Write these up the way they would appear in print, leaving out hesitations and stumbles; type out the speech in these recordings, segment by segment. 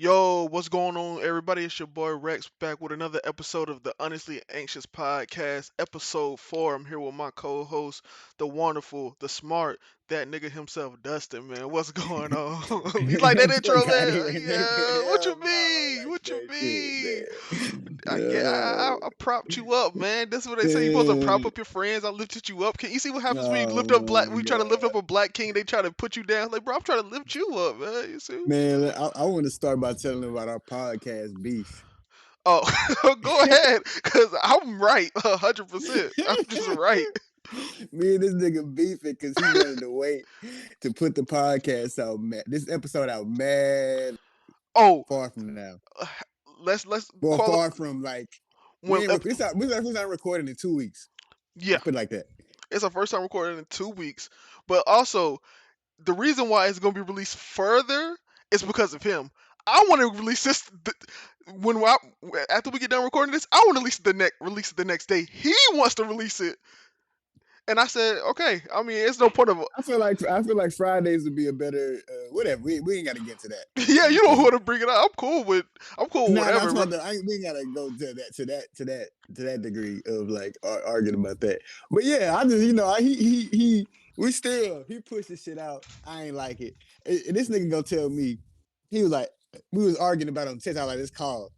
Yo, what's going on, everybody? It's your boy Rex back with another episode of the Honestly Anxious Podcast, episode 4. I'm here with my co host, the wonderful, the smart, that nigga himself, Dustin, man. What's going on? You like that intro, Fuck out of man? here, nigga. Yeah. What you Hell no, I don't mean? like What you that shit, mean? man. I get, I propped you up, man. This is what they say. You supposed to prop up your friends. I lifted you up. Can you see what happens when you lift up Oh black? my We try to lift god, up a black king. They try to put you down. Like, bro, I'm trying to lift you up, man. You see? man! I want to start by telling them about our podcast beef. Oh, go ahead, cause I'm right, 100%. I'm just right. Me and this nigga beefing because he wanted to wait to put the podcast out. This episode out mad Oh, far from now. let's Well, qualify. far from like When we not recording in 2 weeks. yeah, Let's put it like that. it's our first time recording in 2 weeks, but also the reason why it's gonna be released further is because of him. I want to release this after we get done recording this. I want to release it the next day. He wants to release it, and I said, okay. I mean, it's no point of I feel like Fridays would be a better whatever. We ain't got to get to that yeah. You don't because want to bring it up. I'm cool with no, whatever, bro. we ain't gotta go to that degree of like arguing about that. But yeah, I just he pushed this shit out. I ain't like it. And this nigga gonna tell me he was like we was arguing about it on TikTok like this call.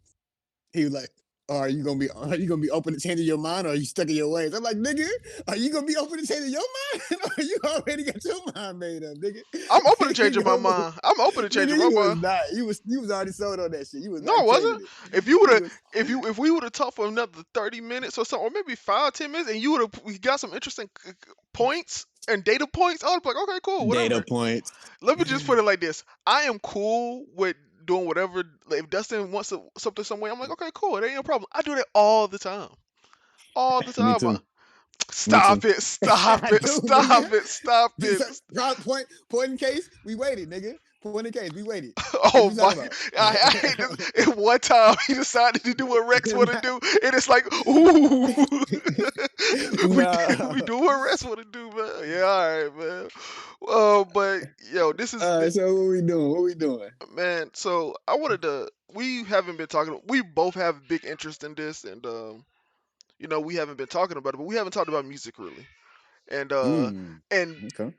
He was like, are you gonna be open to changing your mind, or are you stuck in your ways? I'm like, nigga, are you gonna be open to changing your mind, or you already got your mind made up, nigga? I'm open to changing my mind. I'm open to Nigga, changing my you was mind. not. You was already sold on that shit. You was No, I not wasn't. changing it. If you would You have, was if we would have talked for another 30 minutes or something, or maybe 5, 10 minutes, and you would have we got some interesting points and data points, I would be like, okay, cool, data whatever. points. Let me just put it like this: I am cool with doing whatever. Like, if Dustin wants something some way, I'm like, okay, cool, it ain't no problem. I do that all the Me time. too. Me too. Stop it! Stop I it! do, Stop nigga. it! Stop Just it! point in case we waited, nigga. Point in case we waited. What Oh you my! talking about? I hate this. And one time he decided to do what Rex want to do, and it's like, ooh, we No. do what Rex want to do, man. Yeah, all right, man. But yo, this is All right, so what we doing? What we doing? man. So I wanted to. We haven't been talking. We both have big interest in this, and we haven't been talking about it, but we haven't talked about music really, and and Okay.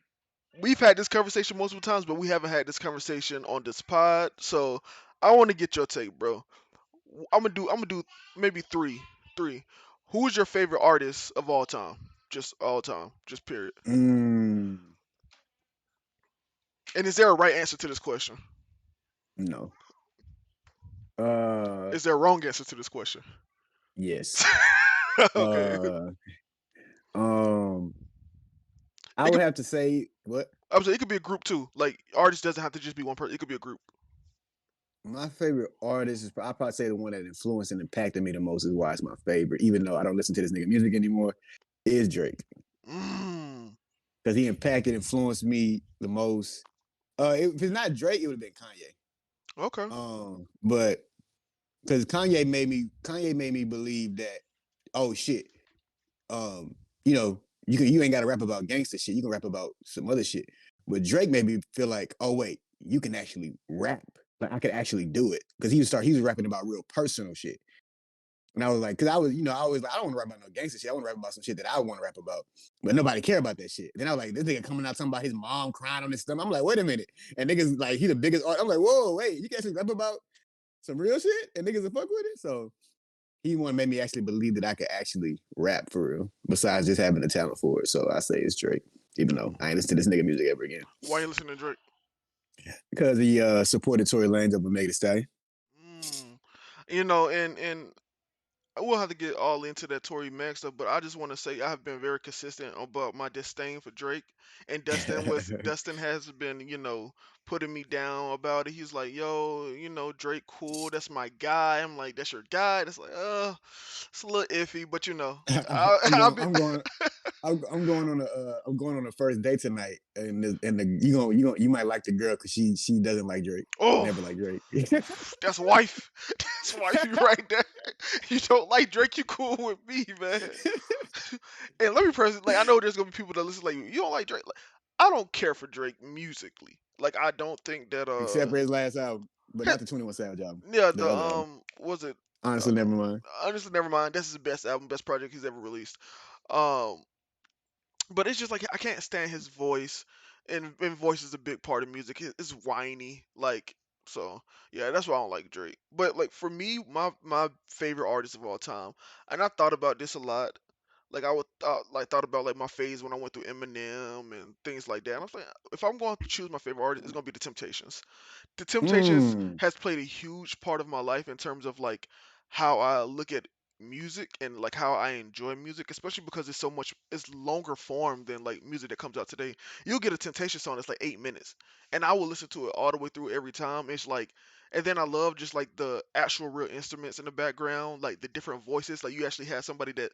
we've had this conversation multiple times, but we haven't had this conversation on this pod. So I want to get your take, bro. I'm gonna do maybe three. Who is your favorite artist of all time? Just all time, just period. Mm, And is there a right answer to this question? no. Uh, Is there a wrong answer to this question? yes. Okay. Uh, um, I It would could. have to say what I'm saying it could be a group too. Like artist doesn't have to just be one person. It could be a group. my favorite artist is. I probably say the one that influenced and impacted me the most is why it's my favorite, even though I don't listen to this nigga music anymore. Is Drake Mm. because he impacted, influenced me the most. If it's not Drake, it would have been Kanye. Okay. But because Kanye made me believe that, oh shit, um, you ain't got to rap about gangster shit. You can rap about some other shit. But Drake made me feel like, oh wait, you can actually rap. Like I could actually do it because he was rapping about real personal shit. And I was like, because I was like, I don't want to rap about no gangster shit. I want to rap about some shit that I want to rap about. But nobody care about that shit. Then I was like, this nigga coming out talking about his mom crying on his stomach. I'm like, wait a minute. And niggas like, he the biggest art. I'm like, whoa, wait, you can actually rap about some real shit and niggas will fuck with it. So he one made me actually believe that I could actually rap for real, besides just having the talent for it. So I say it's Drake, even though I ain't listen to this nigga music ever again. Why you listening to Drake? Because he supported Tory Lanez over Meg Thee Stallion. Mm. And we'll have to get all into that Tory Mac stuff, but I just want to say I have been very consistent about my disdain for Drake, and Dustin has been putting me down about it. He's like, yo, Drake cool, that's my guy. I'm like, that's your guy. That's like, it's a little iffy, but I'm I've going. been. I'm going. I'm going on a first date tonight, and you might like the girl because she doesn't like Drake. Oh, Never like Drake. that's wife. That's wifey right there. You don't like Drake, you cool with me, man. And let me present, like, I know there's gonna be people that listen like, you don't like Drake. Like, I don't care for Drake musically. Like, I don't think that Except for his last album. but not the 21 Savage album. Yeah, The the other album. was it? Honestly, never mind. Honestly, never mind. This is his best album, best project he's ever released. Um, but it's just like I can't stand his voice, and voice is a big part of music. It's whiny, like so. Yeah, that's why I don't like Drake. But like for me, my favorite artist of all time, and I thought about this a lot. Like I would thought about like my phase when I went through Eminem and things like that. And I was like, if I'm going to choose my favorite artist, it's gonna be the Temptations. The Temptations Mm. has played a huge part of my life in terms of like how I look at music and like how I enjoy music, especially because it's longer form than like music that comes out today. You'll get a Temptation song that's like 8 minutes, and I will listen to it all the way through every time. It's like, and then I love just like the actual real instruments in the background, like the different voices. Like you actually have somebody that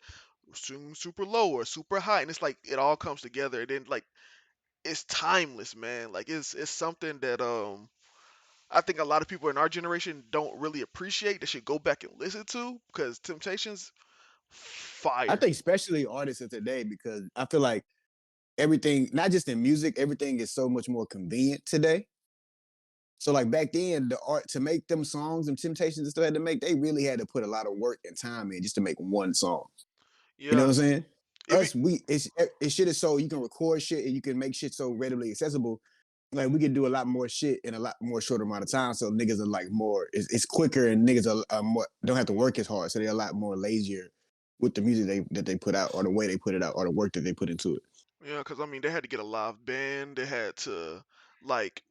sings super low or super high, and it's like it all comes together. And then like it's timeless, man. Like it's something that I think a lot of people in our generation don't really appreciate. They should go back and listen to because Temptations, I fire. think especially artists of today because I feel like everything, not just in music, everything is so much more convenient today. So like back then, the art to make them songs and Temptations and stuff had to make, they really had to put a lot of work and time in just to make one song. You know Yeah, what I'm saying? it be It shit is so you can record shit and you can make shit so readily accessible. Like we can do a lot more shit in a lot more shorter amount of time. So niggas are like more, it's quicker and niggas are more don't have to work as hard. So they're a lot more lazier with the music that they put out or the way they put it out or the work that they put into it. yeah, because I mean they had to get a live band. They had to like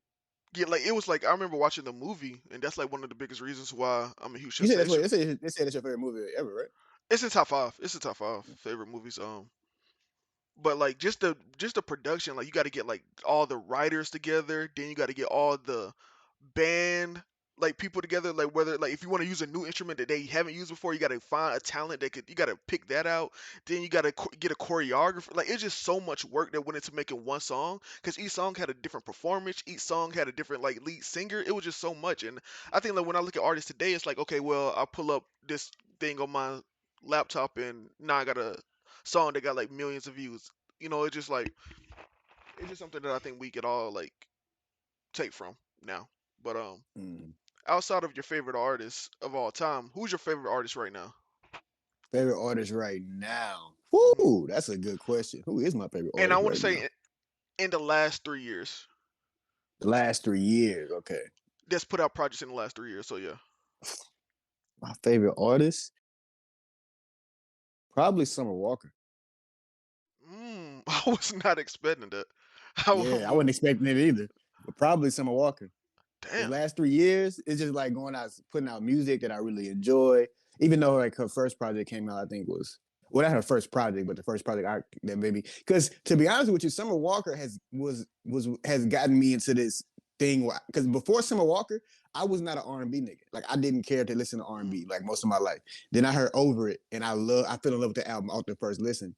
get like it was like I remember watching the movie, and that's like one of the biggest reasons why I'm a huge You said that's what Temptation. they say that's your favorite movie ever, right? It's in top five. It's in top five favorite movies. But like just the production, like you got to get like all the writers together, then you got to get all the band like people together, like whether like if you want to use a new instrument that they haven't used before, you got to find a talent that could you got to pick that out. Then you got to get a choreographer. Like it's just so much work that went into making one song because each song had a different performance, each song had a different like lead singer. It was just so much. And I think like when I look at artists today, it's like okay, well I pull up this thing on my laptop and now I got a song that got like millions of views. It's just like it's just something that I think we could all like take from now. But Mm. outside of your favorite artist of all time, who's your favorite artist right now? Favorite artist right now? hmm Whoo, that's a good question. Who is my favorite And I artist want to right say now? in the last 3 years, The last 3 years. Okay. that's put out projects in the last 3 years. So yeah. My favorite artist? Probably Summer Walker. I was not expecting that. I Yeah, I w- wasn't expecting it either. But probably Summer Walker. His Damn. last 3 years, it's just like going out putting out music that I really enjoy. Even though like her first project came out, I think was well, not her first project, but the first project that maybe because to be honest with you, Summer Walker has gotten me into this thing because before Summer Walker, I was not an R&B nigga. Like I didn't care to listen to Mm, R&B like most of my life. Then I heard Over It, and I fell in love with the album off the first listen.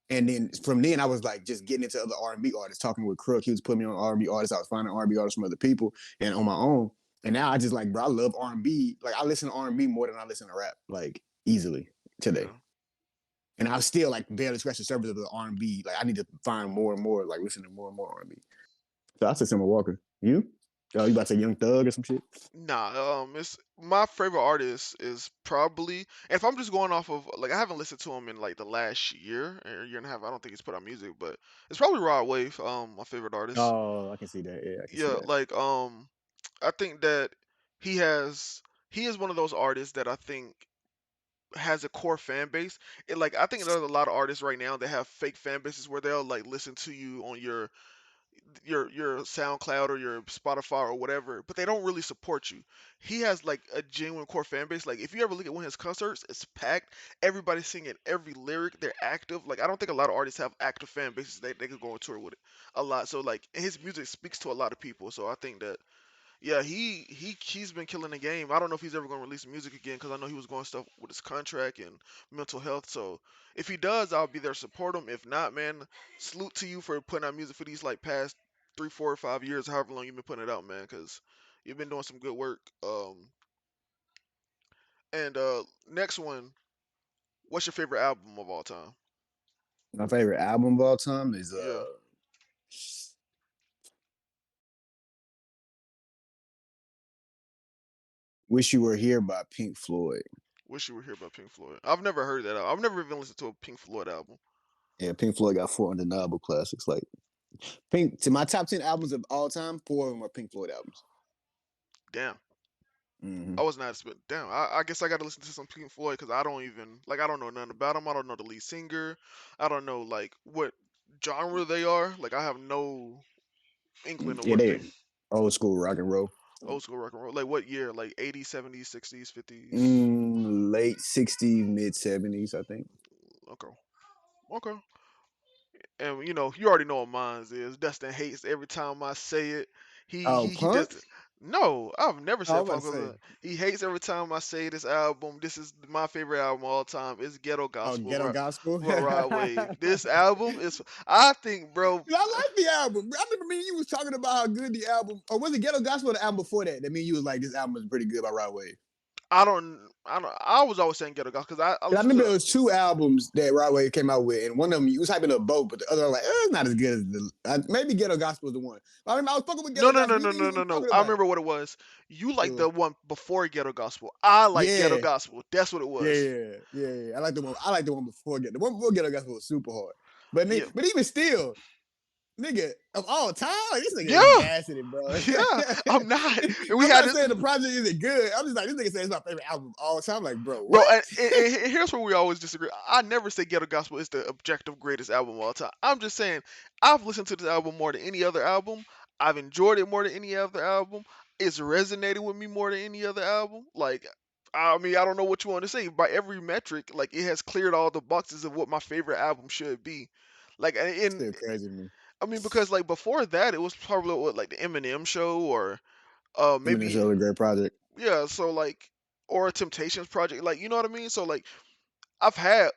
And then from then I was like just getting into other R&B artists, talking with Crook. He was putting me on R&B artists. I was finding R&B artists from other people and on my own. And now I just like, bro, I love R&B. Like I listen to R&B more than I listen to rap, like easily today. yeah. And I still like barely scratch the surface of the R&B. Like I need to find more and more, like listen to more and more R&B. So I said Summer Walker. You? Oh, you about to say Young Thug or some shit? Nah, it's my favorite artist is probably, and if I'm just going off of like I haven't listened to him in like the last year or year and a half. I don't think he's put out music, but it's probably Rod Wave, my favorite artist. Oh, I can see that. Yeah, I can see Yeah, that. like I think that he has he is one of those artists that I think has a core fan base. Like I think there's a lot of artists right now that have fake fan bases where they'll like listen to you on your SoundCloud or your Spotify or whatever, but they don't really support you. He has like a genuine core fan base. Like if you ever look at one of his concerts, it's packed. Everybody's singing every lyric. They're active. Like I don't think a lot of artists have active fan bases. They could go on tour with it a lot. So like his music speaks to a lot of people. So I think that yeah, he's been killing the game. I don't know if he's ever going to release music again because I know he was going stuff with his contract and mental health. So if he does, I'll be there to support him. If not, man, salute to you for putting out music for these like past 3, 4, or 5 years, however long you've been putting it out, man, because you've been doing some good work. And next one, what's your favorite album of all time? My favorite album of all time is Yeah. "Wish You Were Here" by Pink Floyd. Wish You Were Here by Pink Floyd. I've never heard that. I've never even listened to a Pink Floyd album. Yeah, Pink Floyd got four undeniable classics. Like Pink to my top 10 albums of all time, four of them are Pink Floyd albums. Damn. Hmm. I was not expecting. Damn. I guess I got to listen to some Pink Floyd because I don't even like. I don't know nothing about them. I don't know the lead singer. I don't know like what genre they are. Like I have no inkling of Yeah, what they they old school rock and roll. old school rock and roll. Like what year? Like 80s, 70s, 60s, 50s. Late 60s, mid 70s, I think. Okay. Okay. And you already know what mine is. Dustin hates every time I say it. He Oh, he he just Punk? no. I've never Oh, I said was about punk to was say. a. He hates every time I say this album. This is my favorite album of all time. It's Ghetto Oh, Gospel. Ghetto Right, Gospel? Rod I Wave. This album is. I think, bro. like the album. I remember me and you was talking about how good the album, or was it Ghetto Gospel or the album before that? That mean you was like, this album is pretty good by Rod Wave. I don't. I don't. I was always saying Ghetto Gospel because I Cause I listened remember to. there was two albums that Rod Wave came out with, and one of them you was hyping up both, but the other like, it's not as good as the. Maybe Ghetto Gospel was the one. I mean, I was fucking with No, Ghetto no, no, Gospel. You no, and you no, was no, no. talking I about it. remember what it was. You like Uh, the one before Ghetto Gospel. I like Ghetto yeah, Gospel. That's what it yeah, was. yeah, yeah, yeah. I like the one. I like the one before Ghetto. The one before Ghetto Gospel was super hard, but Yeah. but even still, nigga of all time, like this nigga is Yeah. gassing it, bro. Yeah. I'm not. And we I'm had not this. saying the project isn't good. I'm just like this nigga says it's my favorite album of all time. Like, bro, Bro, what? and here's where we always disagree. I never say Ghetto Gospel is the objective greatest album of all time. I'm just saying I've listened to this album more than any other album. I've enjoyed it more than any other album. It's resonated with me more than any other album. Like, I mean, I don't know what you want to say. By every metric, like it has cleared all the boxes of what my favorite album should be. Like, and Still crazy to me. I mean, because like before that, it was probably what like the Eminem show or Eminem maybe Show a great project. yeah. So like or a Temptations project. Like you know what I mean. So like I've had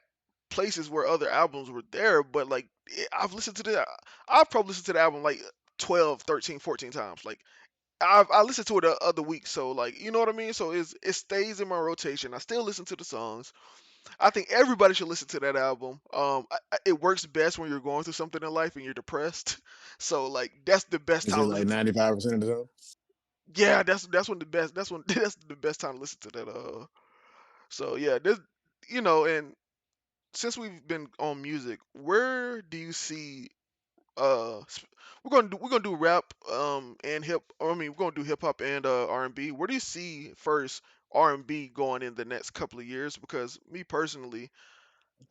places where other albums were there, but like I've listened to I've probably listened to the album like 12, 13, 14 times. Like I listened to it the other week, so like you know what I mean. So it stays in my rotation. I still listen to the songs. I think everybody should listen to that album. It works best when you're going through something in life and you're depressed. So like that's the best Is time it to like listen to. 95% of the song? Yeah, that's when the best. That's when that's the best time to listen to that. So yeah, this and since we've been on music, where do you see we're gonna do rap and hip or I mean we're gonna do hip hop and R&B. Where do you see first R&B going in the next couple of years? Because me personally,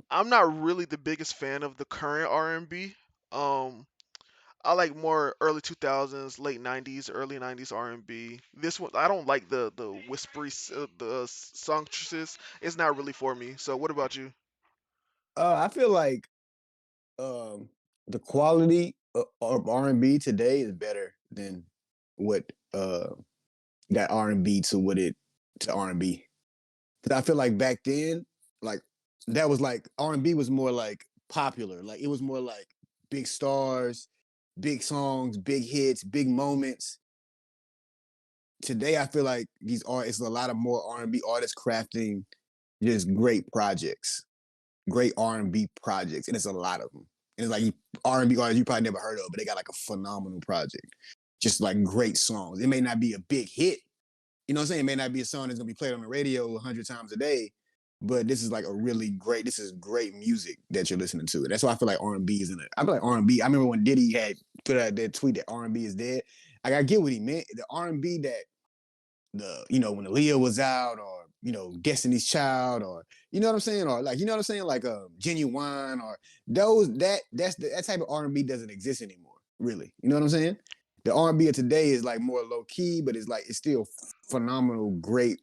I'm not really the biggest fan of the current R&B. Um I like more early 2000s, late 90s, early 90s R&B. This one I don't like the whispery songstresses. It's not really for me. So what about you? I feel like um, the quality of R&B today is better than what that R&B to what it to R&B. Because I feel like back then, like that was like R&B was more like popular. Like it was more like big stars, big songs, big hits, big moments. Today, I feel like these artists, a lot of more R&B artists crafting just great projects, great R&B projects, and it's a lot of them. And it's like R&B artists you probably never heard of, but they got like a phenomenal project, just like great songs. It may not be a big hit, you know what I'm saying? It may not be a song that's gonna be played on the radio 100 times a day, but this is like a really great. This is great music that you're listening to. And that's why I feel like R&B is in it. I feel like R&B. I remember when Diddy had put out that tweet that R&B is dead. Like I get what he meant. The R&B that when Aaliyah was out, or Destiny's Child, or you know what I'm saying, or like you know what I'm saying, like Genuine, or that type of R&B doesn't exist anymore, really. You know what I'm saying? The R&B of today is like more low key, but it's still phenomenal, great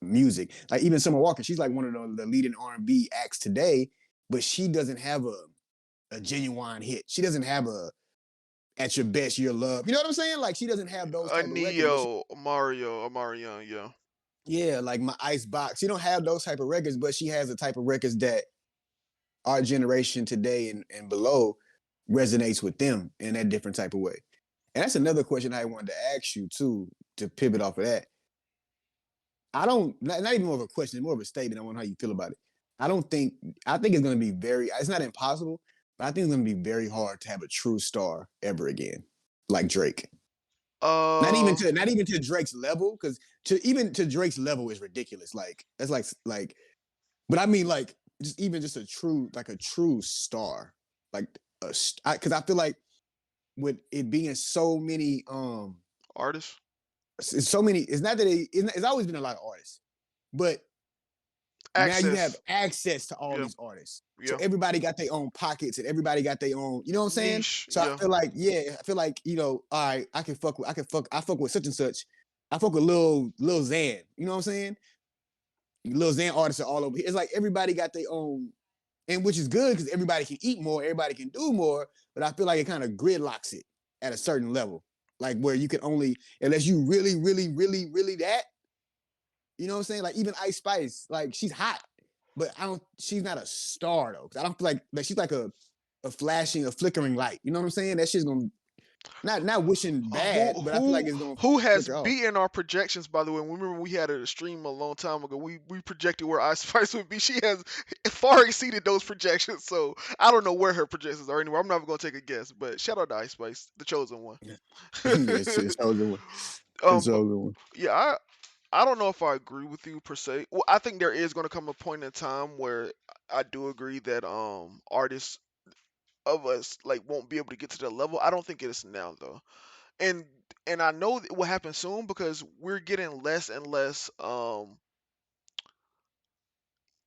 music. Like even Summer Walker, she's like one of the leading R&B acts today, but she doesn't have a genuine hit. She doesn't have a at your best, your love. You know what I'm saying? Like she doesn't have those A type of records, but Neo, Mario, Omarion, yeah. yeah, like my ice box. She don't have those type of records, but she has the type of records that our generation today and below resonates with them in that different type of way. And that's another question I wanted to ask you too, to pivot off of that. I don't not even more of a question, it's more of a statement. I wonder how you feel about it. I don't think I think it's gonna be it's not impossible, but I think it's gonna be very hard to have a true star ever again, like Drake. Uh, Not even to Drake's level, because to even to Drake's level is ridiculous. Like that's like, but I mean like just even just a true like a true star, like because I feel like with it being so many artist, it's so many. It's not that it's always been a lot of artists, but now you have access. access to all Yeah, these artists. So yeah. everybody got their own pockets and everybody got their own, you know what I'm saying? Niche. So I Yeah. feel like, yeah, I feel like, all right, I fuck with such and such. I fuck with Lil Xan, you know what I'm saying? Lil Xan artists are all over here. It's like everybody got their own, and which is good because everybody can eat more, everybody can do more, but I feel like it kind of gridlocks it at a certain level. Like where you can only, unless you really, really, really, really that, you know what I'm saying? Like even Ice Spice, like she's hot, but I don't. She's not a star though. 'Cause I don't feel like she's like a flashing, a flickering light. You know what I'm saying? That shit's gonna not wishing Who bad, but I feel who like it's gonna who has flicker off. beaten our projections? By the way, remember we had a stream a long time ago. We projected where Ice Spice would be. She has far exceeded those projections. So I don't know where her projections are anymore. I'm not even gonna take a guess. But shout out to Ice Spice, the chosen one. Yeah, it's chosen one. It's But chosen one. yeah, I don't know if I agree with you per se. Well, I think there is gonna come a point in time where I do agree that artists of us like won't be able to get to that level. I don't think it is now though. and and I know it will happen soon because we're getting less and less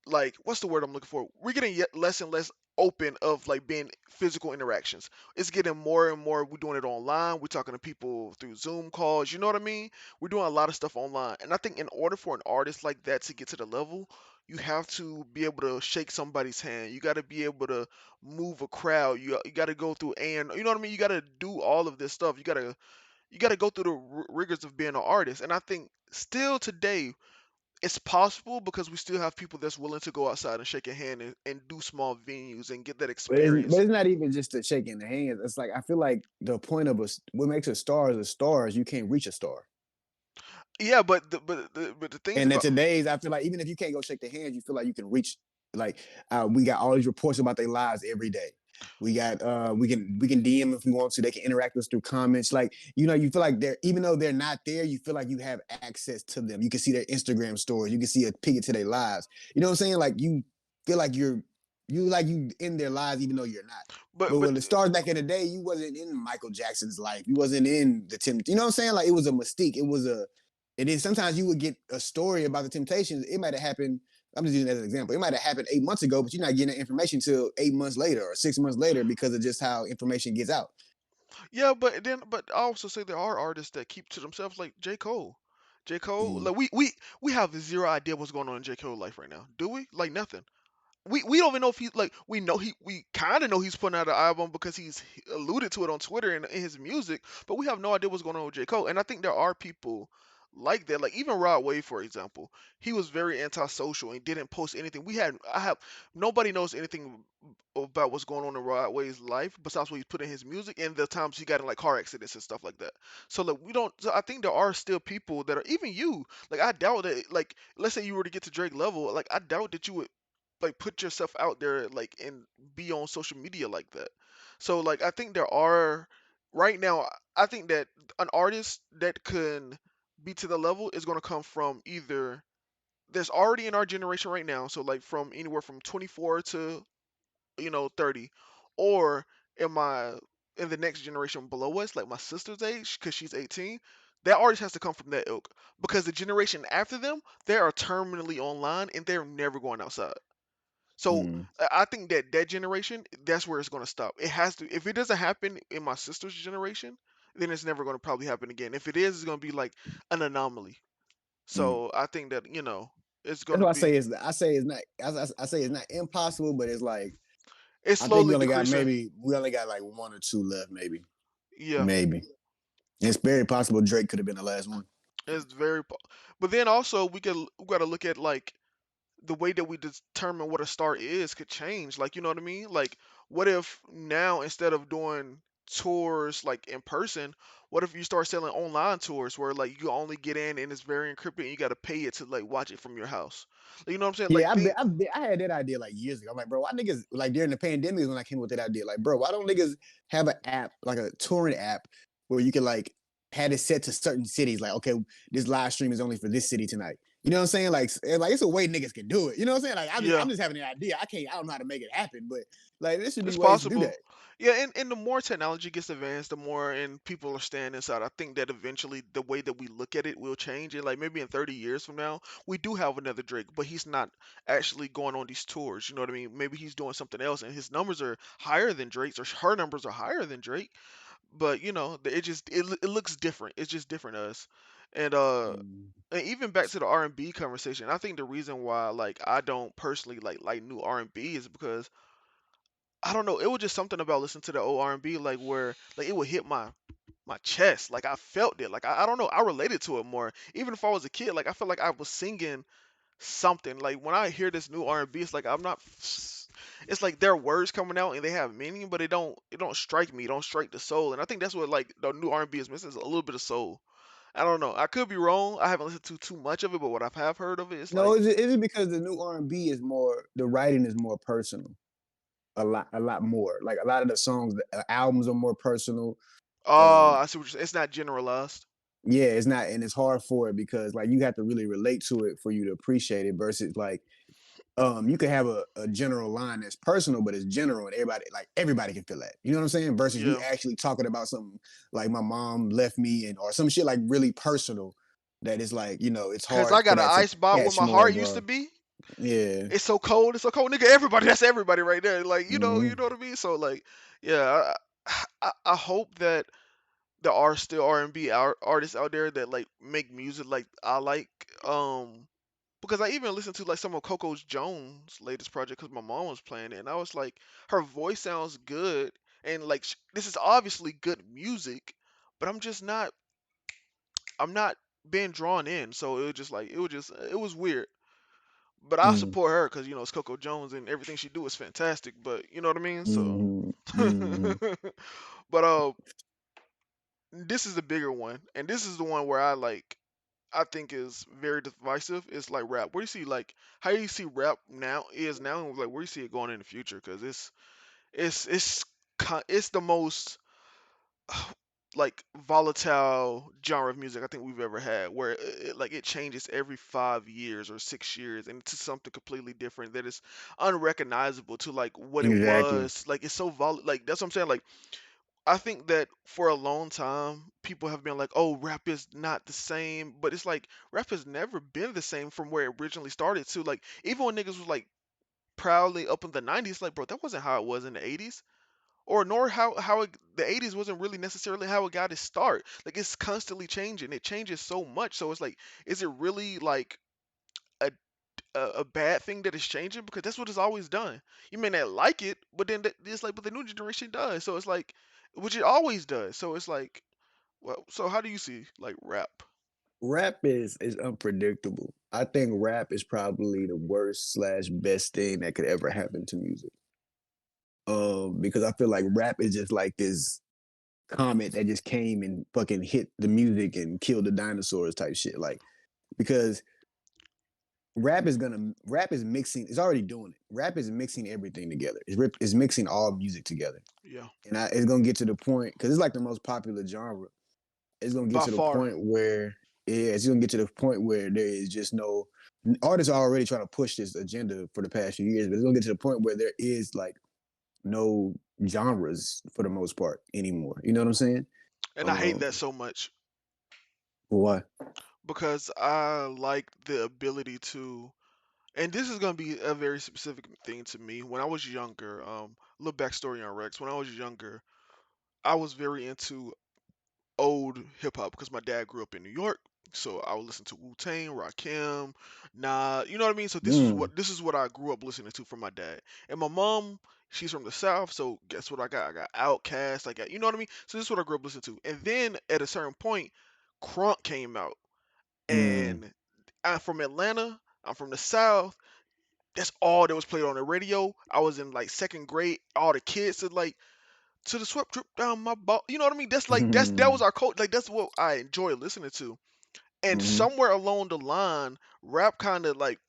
like what's the word I'm looking for? We're getting yet less and less open of like being physical interactions. It's getting more and more. We're doing it online. We're talking to people through Zoom calls. You know what I mean? We're doing a lot of stuff online. And I think in order for an artist like that to get to the level, you have to be able to shake somebody's hand. You got to be able to move a crowd. You got to go through and you know what I mean. You got to do all of this stuff. You got to go through the rigors of being an artist. And I think still today it's possible because we still have people that's willing to go outside and shake a hand and do small venues and get that But experience. it's not even just the shaking the hands. It's like I feel like the point of what makes a star is you can't reach a star. Yeah, but the things And in about today's, I feel like even if you can't go shake their hands, you feel like you can reach. Like we got all these reports about their lives every day. We got we can DM if we want to. They can interact with us through comments. Like you feel like they're even though they're not there, you feel like you have access to them. You can see their Instagram stories. You can see a peek into their lives. You know what I'm saying? Like you feel like you in their lives even though you're not. but But but when the stars back in the day, you wasn't in Michael Jackson's life. You wasn't in the Tim. You know what I'm saying? Like it was a mystique. It was a and then sometimes you would get a story about the Temptations. It might have happened. I'm just using that as an example. It might have happened 8 months ago, but you're not getting that information until 8 months later or 6 months later because of just how information gets out. yeah, but I also say there are artists that keep to themselves like J. Cole. J. Cole, Mm. like we have zero idea what's going on in J. Cole life right now. Do we? Like nothing. We don't even know if he like we know we kind of know he's putting out an album because he alluded to it on Twitter and in his music, but we have no idea what's going on with J. Cole. And I think there are people like that, like even Rod Wave, for example. He was very antisocial and didn't post anything. I have nobody knows anything about what's going on in Rod Wave's life besides what he's put in his music and the times he got in like car accidents and stuff like that. So like we don't. So I think there are still people that are even you. Like I doubt that. Like let's say you were to get to Drake level, like I doubt that you would like put yourself out there like and be on social media like that. So like I think there are right now I think that an artist that can be to the level is going to come from either there's already in our generation right now, so like from anywhere from 24 to 30, or in my in the next generation below us, like my sister's age, because she's 18. That artist has to come from that ilk because the generation after them, they are terminally online and they're never going outside. So Mm. I think that that generation, that's where it's going to stop. It has to. If it doesn't happen in my sister's generation, then it's never going to probably happen again. If it is, it's going to be like an anomaly. Mm. So I think that it's going That's to why be. I say it's not. I say it's not impossible, but it's like It's I think slowly decreasing. we only got like one or two left, maybe, Yeah, maybe. It's very possible Drake could have been the last one. it's very. But then also we got to look at like the way that we determine what a star is could change. Like, you know what I mean? Like, what if now instead of doing tours like in person, what if you start selling online tours where like you only get in and it's very encrypted and you got to pay it to like watch it from your house? Like, you know what I'm saying? Like, Yeah, I had that idea like years ago. I'm like, bro, why niggas like during the pandemic is when I came up with that idea. Like, bro, why don't niggas have an app like a touring app where you can like had it set to certain cities. Like, okay, this live stream is only for this city tonight. You know what I'm saying? Like it's a way niggas can do it. You know what I'm saying? Like, Yeah. I'm just having an idea. I don't know how to make it happen, but like, there should be It's ways to do possible. that. Yeah, and the more technology gets advanced, the more and people are staying inside. I think that eventually the way that we look at it will change. And like maybe in 30 years from now, we do have another Drake, but he's not actually going on these tours. You know what I mean? Maybe he's doing something else, and his numbers are higher than Drake's, or her numbers are higher than Drake. But you know, it looks different. It's just different to us. And Mm. and even back to the R&B conversation, I think the reason why like I don't personally like new R&B is because I don't know. It was just something about listening to the old R&B, like where like it would hit my chest. Like I felt it. Like I don't know. I related to it more. Even if I was a kid, like I felt like I was singing something. Like when I hear this new R&B, it's like I'm not. It's like their words coming out and they have meaning, but it don't strike me. It don't strike the soul. And I think that's what like the new R&B is missing, is a little bit of soul. I don't know. I could be wrong. I haven't listened to too much of it, but what I have heard of it, it's No, like, is it because the new R&B is more, the writing is more personal, a lot more. Like a lot of the songs, the albums are more personal. oh, Um, I see what you're saying. It's not generalized. yeah, it's not, and it's hard for it because like you have to really relate to it for you to appreciate it. Versus like, you could have a general line that's personal, but it's general and everybody can feel that. You know what I'm saying? Versus you Yeah. actually talking about something like my mom left me and or some shit like really personal that is like, it's Cause hard I for got an that to ice box where catch my more heart of used a, to be. yeah. It's so cold. It's so cold, nigga. Everybody, that's everybody right there. Like you Mm-hmm. know what I mean. So like, yeah, I hope that there are still R&B artists out there that like make music like I like. Because I even listened to like some of Coco Jones' latest project because my mom was playing it, and I was like, her voice sounds good, and like this is obviously good music, but I'm not being drawn in. So it was weird. But I Mm-hmm. support her because it's Coco Jones and everything she do is fantastic. But you know what I mean. So, Mm-hmm. Mm-hmm. but this is the bigger one, and this is the one where I think is very divisive. It's like rap. Where do you see like how do you see rap now, and like where do you see it going in the future? Because it's the most like volatile genre of music I think we've ever had, where it changes every 5 years or 6 years into something completely different that is unrecognizable to like what it Exactly. was. Like it's so like that's what I'm saying. Like I think that for a long time people have been like, oh, rap is not the same, but it's like rap has never been the same from where it originally started. To like even when niggas was like proudly up in the 90s, like bro, that wasn't how it was in the 80s, or nor the 80s wasn't really necessarily how it got its start. Like it's constantly changing. It changes so much. So it's like, is it really like a a bad thing that it's changing? Because that's what it's always done. You may not like it, but then it's like, but the new generation does. So it's like, which it always does. So it's like, well, so how do you see like rap? Rap is unpredictable. I think rap is probably the worst slash best thing that could ever happen to music. Because I feel like rap is just like this comet that just came and fucking hit the music and killed the dinosaurs type shit. Like, because rap is mixing, it's already doing it. Rap is mixing everything together. It's mixing all music together. Yeah, And it's gonna get to the point, because it's like the most popular genre. It's gonna get by to the far. point where, yeah, it's gonna get to the point where there is just no, artists are already trying to push this agenda for the past few years, but it's gonna get to the point where there is like no genres for the most part anymore. You know what I'm saying? And I hate Um, that so much why? because I like the ability to, and this is gonna be a very specific thing to me. When I was younger, a little backstory on Rex. When I was younger, I was very into old hip hop because my dad grew up in New York. So I would listen to Wu Tang, Rakim, Nah, you know what I mean. So Mm, this is what I grew up listening to from my dad. And my mom, she's from the South, so guess what I got? I got Outkast, I got, you know what I mean. So this is what I grew up listening to. And then at a certain point, Crunk came out, mm, and I'm from Atlanta. I'm from the South. That's all that was played on the radio. I was in like second grade. All the kids said like, to the sweat drip down my ball. You know what I mean? That's like that was mm, our code. Like that's what I enjoy listening to. And mm, somewhere along the line, rap kind of like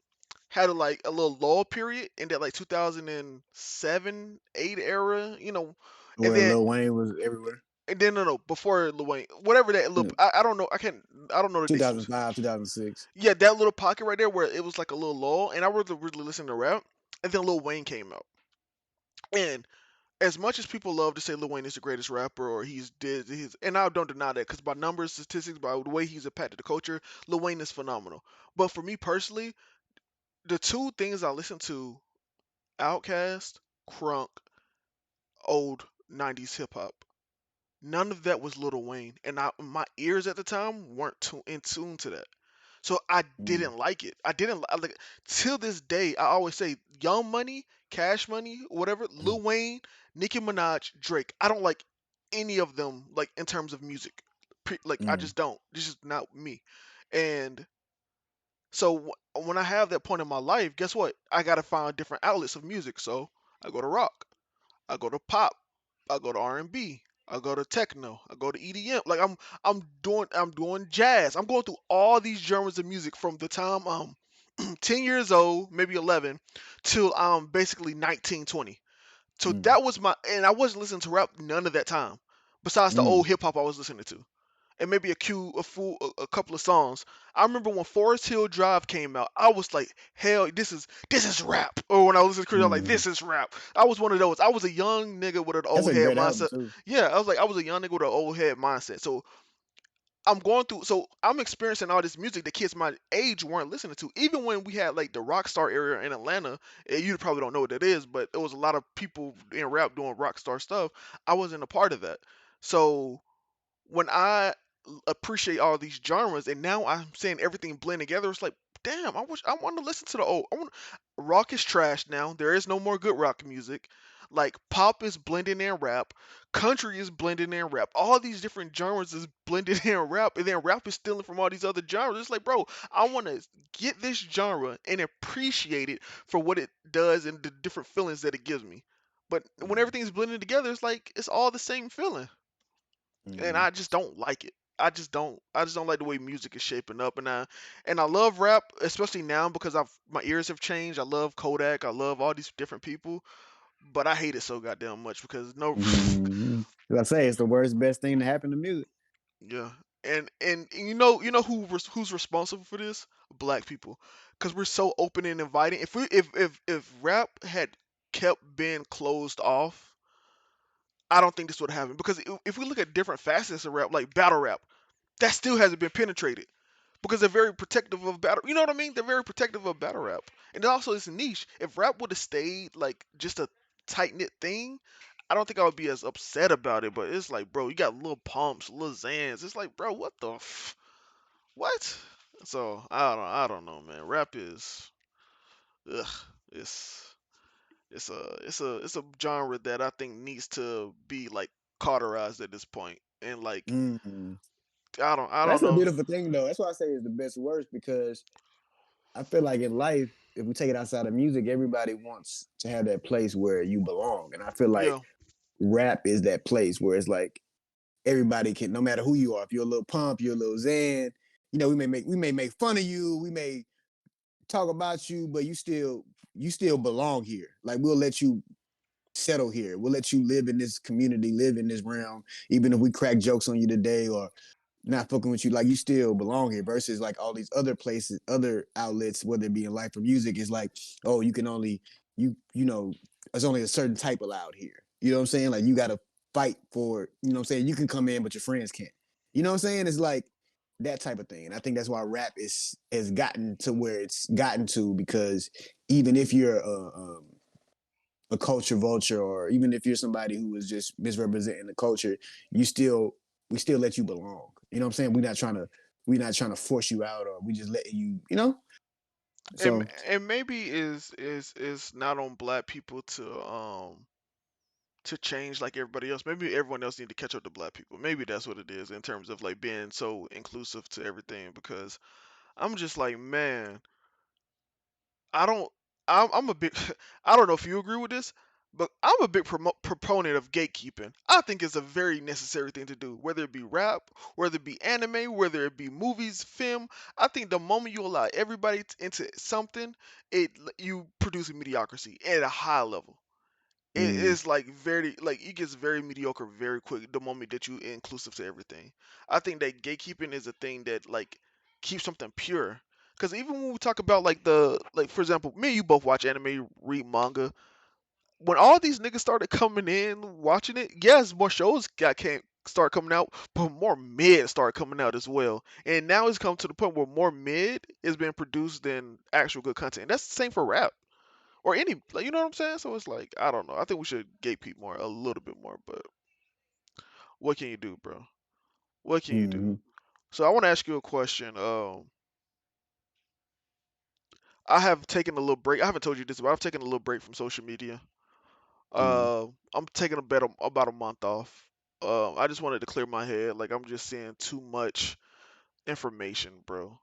had a little lull period in that like 2007, 8 era. And where then Lil Wayne was everywhere. And then no, before Lil Wayne, whatever that little, Mm, I don't know, I don't know the dates. 2005, 2006. Yeah, that little pocket right there where it was like a little lull, and I was really listening to rap, and then Lil Wayne came out, and as much as people love to say Lil Wayne is the greatest rapper or he's did his, and I don't deny that because by numbers, statistics, by the way he's impacted the culture, Lil Wayne is phenomenal. But for me personally, the two things I listen to: Outkast, Crunk, old '90s hip hop. None of that was Lil Wayne, and my ears at the time weren't in tune to that. So I Mm, didn't like it. I didn't like till this day. I always say Young Money, Cash Money, whatever. mm, Lil Wayne, Nicki Minaj, Drake. I don't like any of them. Like in terms of music, like I mm, just don't. This is not me. And so when I have that point in my life, guess what? I gotta find different outlets of music. So I go to rock. I go to pop. I go to R&B. I go to techno. I go to EDM. Like I'm doing jazz. I'm going through all these genres of music from the time I'm 10 years old, maybe 11, till I'm basically 19, 20. So mm, that was and I wasn't listening to rap none of that time. Besides the mm, old hip hop I was listening to and maybe a couple of songs. I remember when Forest Hill Drive came out, I was like, hell, this is rap. Or when I was listening to Chris, I was like, mm. this is rap. I was one of those. I was a young nigga with an That's old a head great album mindset. too. Yeah, I was a young nigga with an old head mindset. So I'm experiencing all this music that kids my age weren't listening to. Even when we had like the Rockstar area in Atlanta, you probably don't know what that is, but there was a lot of people in rap doing Rockstar stuff. I wasn't a part of that. So when I appreciate all these genres and now I'm seeing everything blend together, it's like, damn, I want to listen to the old. Rock is trash now. There is no more good rock music. Like pop is blending in rap, country is blending in rap. All these different genres is blended in rap, and then rap is stealing from all these other genres. It's like, bro, I want to get this genre and appreciate it for what it does and the different feelings that it gives me. But when Mm, everything's blended together, it's like it's all the same feeling and mm, I just don't like it. I just don't like the way music is shaping up, and I love rap, especially now because my ears have changed. I love Kodak. I love all these different people, but I hate it so goddamn much because no, mm. As I say, it's the worst, best thing to happen to music. yeah, and who's responsible for this? Black people, because we're so open and inviting. If rap had kept being closed off, I don't think this would happen because if we look at different facets of rap, like battle rap, that still hasn't been penetrated because they're very protective of battle. You know what I mean? They're very protective of battle rap, and also it's niche. If rap would have stayed like just a tight knit thing, I don't think I would be as upset about it. But it's like, bro, you got little pumps, little Zans. It's like, bro, what? So I don't know, man. Rap is, ugh, it's it's a genre that I think needs to be like cauterized at this point, and like Mm. I don't That's a know. beautiful thing, though. That's why I say it's the best worst because I feel like in life, if we take it outside of music, everybody wants to have that place where you belong, and I feel like Yeah. rap is that place where it's like everybody can, no matter who you are, if you're a little pump, you're a little Zen, we may make fun of you, we may talk about you, but you still belong here. Like we'll let you settle here. We'll let you live in this community, live in this realm, even if we crack jokes on you today or not fucking with you, like you still belong here. Versus like all these other places, other outlets, whether it be in life or music, is like, oh, you can only there's only a certain type allowed here. You know what I'm saying? Like you gotta fight for, what I'm saying? You can come in, but your friends can't. You know what I'm saying? It's like that type of thing. And I think that's why rap is has gotten to where it's gotten to because even if you're a culture vulture, or even if you're somebody who is just misrepresenting the culture, you still we still let you belong. You know what I'm saying? We're not trying to force you out, or we just letting you. and So and maybe is not on black people to change like everybody else. Maybe everyone else need to catch up to black people. Maybe that's what it is in terms of like being so inclusive to everything. Because I'm just like, man, I don't. I'm a big. I don't know if you agree with this, but I'm a big proponent of gatekeeping. I think it's a very necessary thing to do, whether it be rap, whether it be anime, whether it be movies, film. I think the moment you allow everybody into something, you produce a mediocrity at a high level. it Mm, is like very like it gets very mediocre very quick the moment that you inclusive to everything. I think that gatekeeping is a thing that like keeps something pure. Because even when we talk about like the like for example, me and you both watch anime, read manga. When all these niggas started coming in watching it, yes, more shows got can't start coming out, but more mid started coming out as well. And now it's come to the point where more mid is being produced than actual good content. That's the same for rap or any like you know what I'm saying. So it's like I don't know. I think we should gatekeep more a little bit more. But what can you do, bro? What can you do? mm, So I want to ask you a question. I have taken a little break. I haven't told you this, but I've taken a little break from social media. mm. I'm taking about a month off. I just wanted to clear my head. Like I'm just seeing too much information, bro.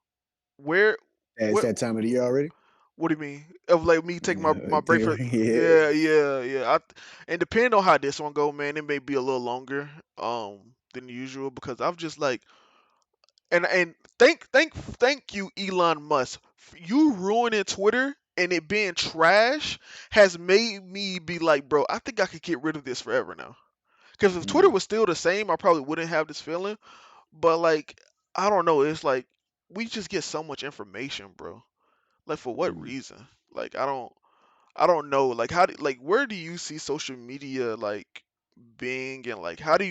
Where, It's what, that time of the year already. what do you mean? Of like me taking my break for? Yeah. Yeah, yeah, yeah. And depending on how this one go, man, it may be a little longer than usual because I've just like and thank you, Elon Musk. You ruining Twitter and it being trash has made me be like, bro, I think I could get rid of this forever now. Because if Twitter Mm, was still the same, I probably wouldn't have this feeling. But like, I don't know. It's like we just get so much information, bro. Like for what mm. reason? Like I don't know. Like like where do you see social media like being and like how do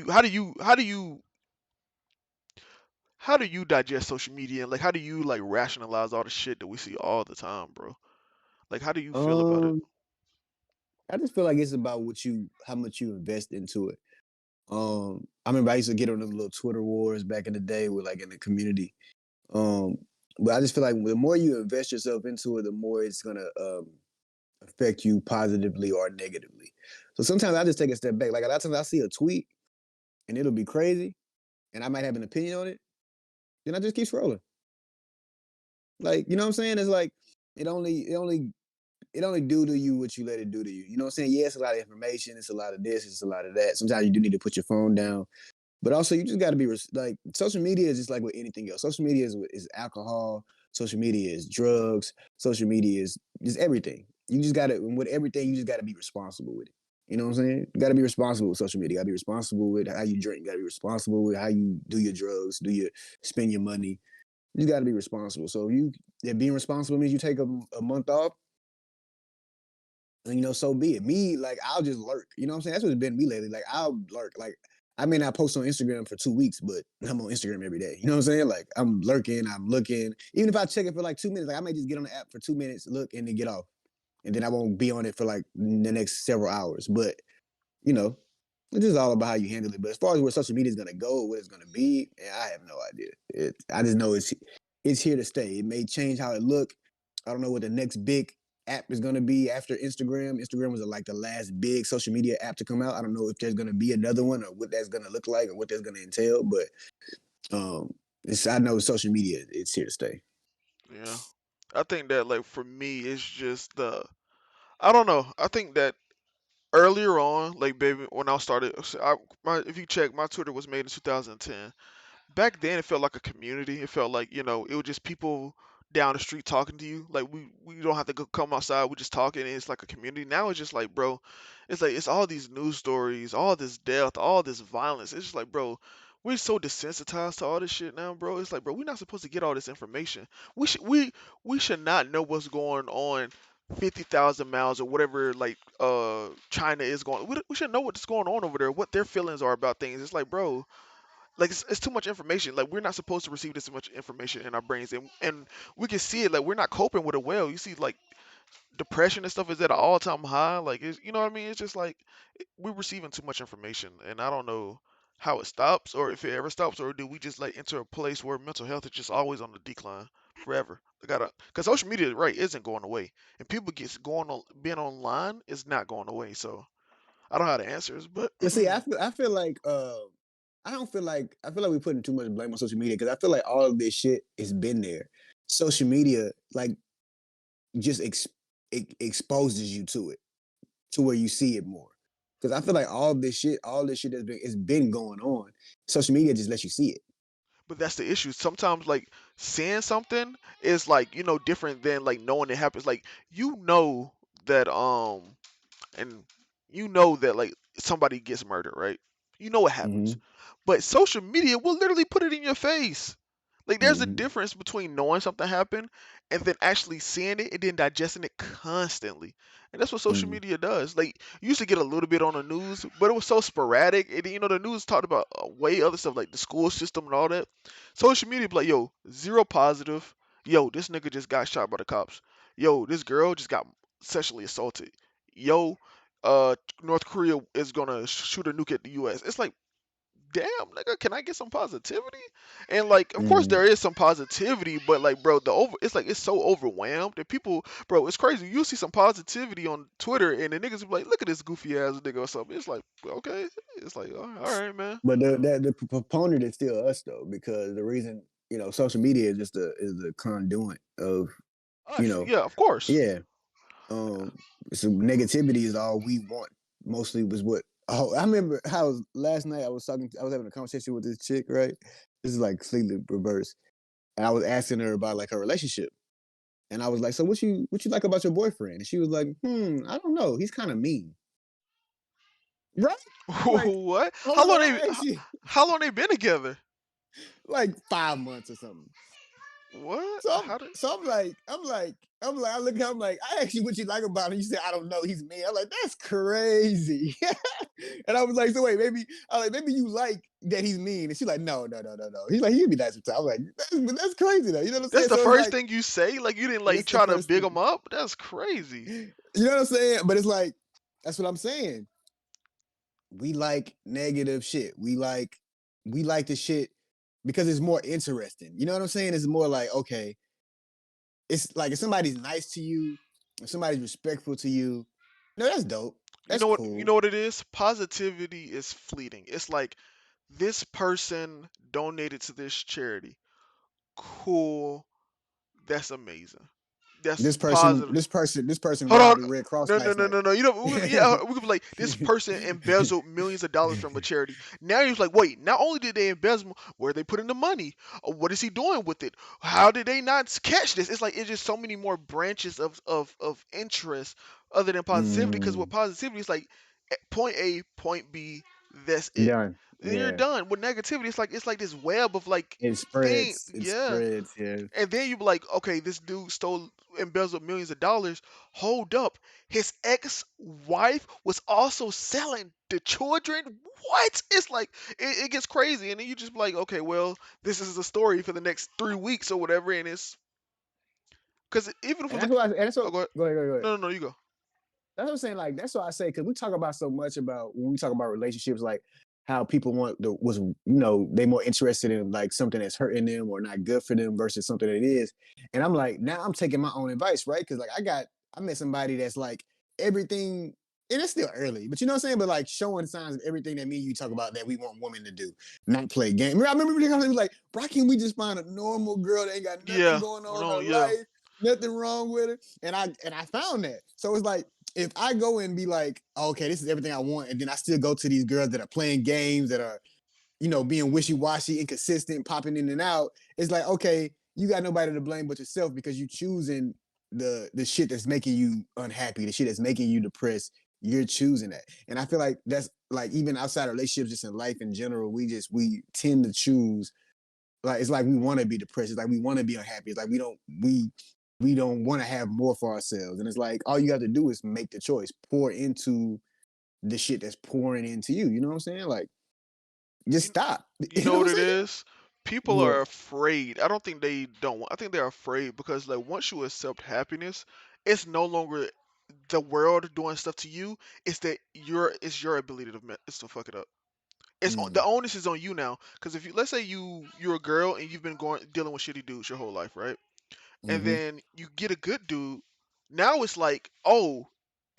you digest social media and like how do you like rationalize all the shit that we see all the time, bro? Like how do you feel about it? Um, I just feel like it's about how much you invest into it. I remember I used to get on the little Twitter wars back in the day with like in the community. Um, but I just feel like the more you invest yourself into it, the more it's gonna affect you positively or negatively. So sometimes I just take a step back. Like a lot of times I see a tweet and it'll be crazy, and I might have an opinion on it. Then I just keep scrolling. Like you know what I'm saying? It's like it only do to you what you let it do to you. You know what I'm saying? Yeah, it's a lot of information. It's a lot of this. It's a lot of that. Sometimes you do need to put your phone down. But also, you just got to be like social media is just like with anything else. Social media is alcohol. Social media is drugs. Social media is everything. You just got to with everything. You just got to be responsible with it. You know what I'm saying? You got to be responsible with social media. You got to be responsible with how you drink. You got to be responsible with how you do your drugs. Spend your money. You got to be responsible. So if being responsible means you take a month off, and so be it. Me, like I'll just lurk. You know what I'm saying? That's what's been me lately. Like I'll lurk. Like I may not post on Instagram for 2 weeks, but I'm on Instagram every day. You know what I'm saying? Like I'm lurking, I'm looking. Even if I check it for like 2 minutes, like I may just get on the app for 2 minutes, look, and then get off. And then I won't be on it for like the next several hours. But you know, it's just all about how you handle it. But as far as where social media is gonna go, what it's gonna be, man, I have no idea. I just know it's here to stay. It may change how it look. I don't know what the next big app is gonna be after Instagram. Instagram was like the last big social media app to come out. I don't know if there's gonna be another one or what that's gonna look like or what that's gonna entail. But I know social media it's here to stay. Yeah. I think that like for me it's just the I don't know. I think that earlier on, like baby, when I started, if you check, my Twitter was made in 2010. Back then, it felt like a community. It felt like it was just people down the street talking to you. Like we don't have to go come outside. We just talking, and it's like a community. Now it's just like, bro, it's like it's all these news stories, all this death, all this violence. It's just like, bro, we're so desensitized to all this shit now, bro. It's like, bro, we're not supposed to get all this information. We should not know what's going on 50,000 miles or whatever like China is going. We should know what's going on over there, what their feelings are about things. It's like, bro, like it's too much information. Like we're not supposed to receive this much information in our brains, and we can see it. Like we're not coping with it well. You see, like depression and stuff is at an all time high. Like it's, you know what I mean? It's just like we're receiving too much information, and I don't know how it stops or if it ever stops, or do we just like enter a place where mental health is just always on the decline forever? I gotta, because social media, right, isn't going away, and people gets going on being online is not going away. So I don't know how the answers, but Yeah, see, I feel like I feel like we're putting too much blame on social media because I feel like all of this shit has been there. Social media like just exposes you to it to where you see it more. Because I feel like all this shit has been going on. Social media just lets you see it. but that's the issue. Sometimes like seeing something is like different than like knowing it happens. Like that and you know that like somebody gets murdered, right? You know what happens. Hmm. But social media will literally put it in your face. Like there's a Hmm. difference between knowing something happened and then actually seeing it and then digesting it constantly. And that's what social Hmm. media does. Like you used to get a little bit on the news, but it was so sporadic. And the news talked about way other stuff like the school system and all that. Social media be like, yo, zero positive. Yo, this nigga just got shot by the cops. Yo, this girl just got sexually assaulted. Yo, North Korea is gonna shoot a nuke at the U.S. It's like, damn, nigga, can I get some positivity? And like, of course, Hmm. there is some positivity, but like, bro, it's like it's so overwhelmed that people, bro, it's crazy. You see some positivity on Twitter, and the niggas be like, look at this goofy ass nigga or something. It's like, okay, it's like, all right, man. But the proponent is still us though, because the reason social media is just a conduit of you Us, know yeah, of course. yeah. Um, so negativity is all we want. Mostly was what. Oh, I remember how last night I was having a conversation with this chick, right? This is like completely reverse. And I was asking her about like her relationship. And I was like, so what you like about your boyfriend? And she was like, I don't know. He's kind of mean. Right? Like, What? hold on, I asked you How long they been together? like 5 months or something. What? So I'm How did? so I'm like, I look at him like, I asked you what you like about him. You said, I don't know, he's mean. I'm like, that's crazy. And I was like, so wait, maybe you like that he's mean. And she's like, no. He's like, he'd be nice sometimes. I'm like, that's crazy though. You know what I'm That's saying? the So it's first like, thing you say. Like you didn't like that's the try to first big thing. him up. That's crazy. You know what I'm saying? But it's like, that's what I'm saying. We like negative shit. We like the shit because it's more interesting. You know what I'm saying? It's more like, okay, it's like if somebody's nice to you, if somebody's respectful to you, no, that's dope. You That's know what? You know cool. what it is? Positivity is fleeting. It's like this person donated to this charity. Cool. That's amazing. That's This person, positive. this person, this person Hold on. robbed the Red Cross No, no, last no, night. no, no. Yeah, we could be like, this person embezzled millions of dollars from a charity. Now you're like, wait, not only did they embezzle, where they put in the money? What is he doing with it? How did they not catch this? It's like, it's just so many more branches of interest other than positivity. Because with Mm, positivity, it's like point A, point B, that's it. done. Then you're Yeah. done. With negativity, it's like this web of like It thing. spreads. It Yeah. spreads. Yeah. And then you be like, okay, this dude embezzled millions of dollars. Hold up. His ex-wife was also selling the children? What? It's like, it gets crazy. And then you just be like, okay, well, this is a story for the next 3 weeks or whatever. And it's, because even if we And look, and that's oh, what. go ahead. Go ahead. No, no, no, you go. That's what I'm saying. Like that's what I say because we talk about so much about when we talk about relationships, like how people they more interested in like something that's hurting them or not good for them versus something that is. And I'm like, now I'm taking my own advice, right? Because like I met somebody that's like everything, and it's still early, but you know what I'm saying. But like showing signs of everything that me and you talk about that we want women to do, not play games. I remember he was like, "Why can't we just find a normal girl that ain't got nothing Yeah. going on in No, her yeah. life, nothing wrong with her?" And I found that. So it's like if I go and be like, oh, okay, this is everything I want, and then I still go to these girls that are playing games that are, being wishy washy, inconsistent, popping in and out, it's like, okay, you got nobody to blame but yourself because you choosing the shit that's making you unhappy, the shit that's making you depressed. You're choosing that, and I feel like that's like even outside of relationships, just in life in general, we tend to choose like it's like we want to be depressed. It's like we want to be unhappy. It's like we don't want to have more for ourselves. And it's like all you have to do is make the choice, pour into the shit that's pouring into you. You know what I'm saying? Like just You, stop. you You know know what what it I'm saying? is? People What? are afraid. I don't think they don't. I think they're afraid because like once you accept happiness, it's no longer the world doing stuff to you. It's your ability to it's to fuck it up. The Mm, onus is on you now. Because if you let's say you're a girl and you've been going dealing with shitty dudes your whole life, right? And mm-hmm. then you get a good dude. Now it's like, oh,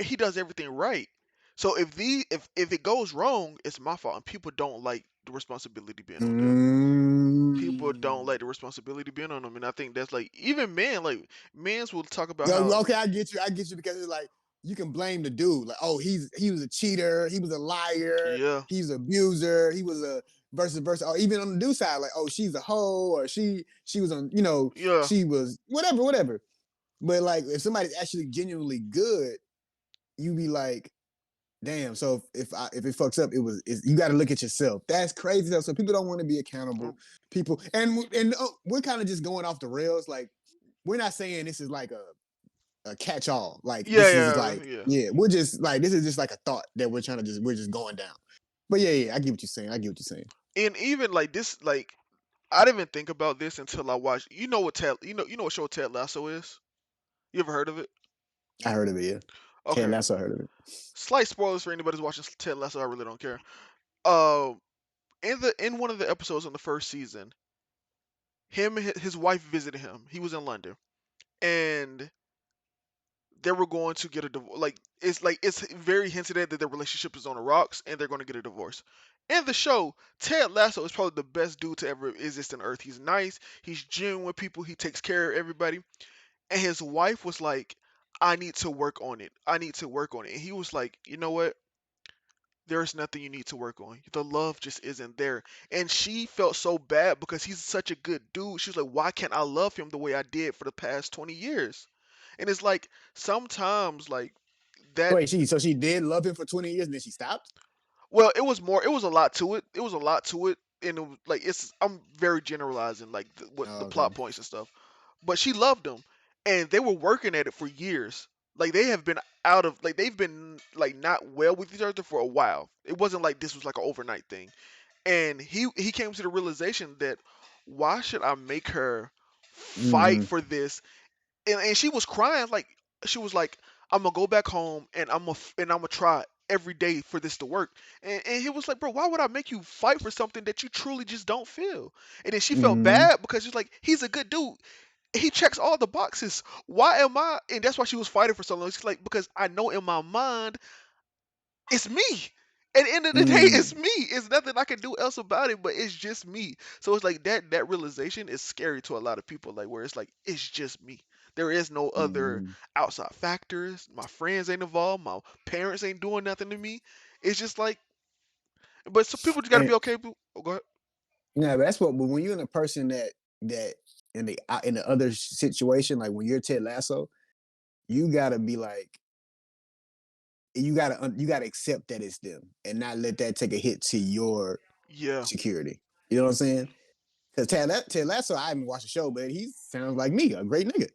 he does everything right. So if it goes wrong, it's my fault, and people don't like the responsibility being on them. People don't Mm. like the responsibility being on them, and I think that's like even men, like men's will talk about Yo, how, okay, I get you. I get you because it's like you can blame the dude. Like, oh, he was a cheater. He was a liar. yeah, He's an abuser. He was a versus versus. Or even on the dude side, like, oh, she's a hoe, or she was on. yeah, She was whatever. But like, if somebody's actually genuinely good, you be like, damn. So if it fucks up, you got to look at yourself. That's crazy though. So people don't want to be accountable. Um, People and we're kind of just going off the rails. Like we're not saying this is like a catch all. Like yeah, this is yeah, like yeah. yeah, we're just like this is just like a thought that we're just going down. But yeah, yeah, I get what you're saying. I get what you're saying. And even like this, like I didn't even think about this until I watched. You know what show Ted Lasso is? You ever heard of it? I heard of it. Yeah, Ted Okay. Lasso, I heard of it. Slight spoilers for anybody who's watching Ted Lasso. I really don't care. Uh, in one of the episodes on the first season, him and his wife visited him. He was in London, and they were going to get a divorce. Like it's very hinted at that their relationship is on the rocks, and they're going to get a divorce. In the show, Ted Lasso is probably the best dude to ever exist on Earth. He's nice. He's genuine with people. He takes care of everybody. And his wife was like, "I need to work on it. I need to work on it." And he was like, "You know what? There's nothing you need to work on. The love just isn't there." And she felt so bad because he's such a good dude. She was like, "Why can't I love him the way I did for the past 20 years?" And it's like sometimes like that. Wait, she did love him for 20 years and then she stopped? Well, it was more. It was a lot to it. It was a lot to it, and it was, like it's. I'm very generalizing, like what Oh, the okay. plot points and stuff. But she loved him, and they were working at it for years. Like they have been out of like they've been like not well with each other for a while. It wasn't like this was like an overnight thing. And he came to the realization that why should I make her fight Mm-hmm. for this? And she was crying like she was like, I'm gonna go back home and I'm gonna try every day for this to work. And he was like, bro, why would I make you fight for something that you truly just don't feel? And then she felt Mm-hmm. bad because she's like, he's a good dude. He checks all the boxes. Why am I? And that's why she was fighting for so long. She's like, because I know in my mind it's me. At the end of the day, Mm-hmm. it's me. It's nothing I can do else about it, but it's just me. So it's like that realization is scary to a lot of people, like where it's like it's just me. There is no other Mm-hmm. outside factors. My friends ain't involved. My parents ain't doing nothing to me. It's just like, but some people just gotta And be okay. Oh, go ahead. yeah, but that's what when you're in a person that in the other situation, like when you're Ted Lasso, you gotta be like you gotta accept that it's them and not let that take a hit to your Yeah. security. You know what I'm saying? Because Ted Lasso, I haven't watched the show, but he sounds like me, a great nigga.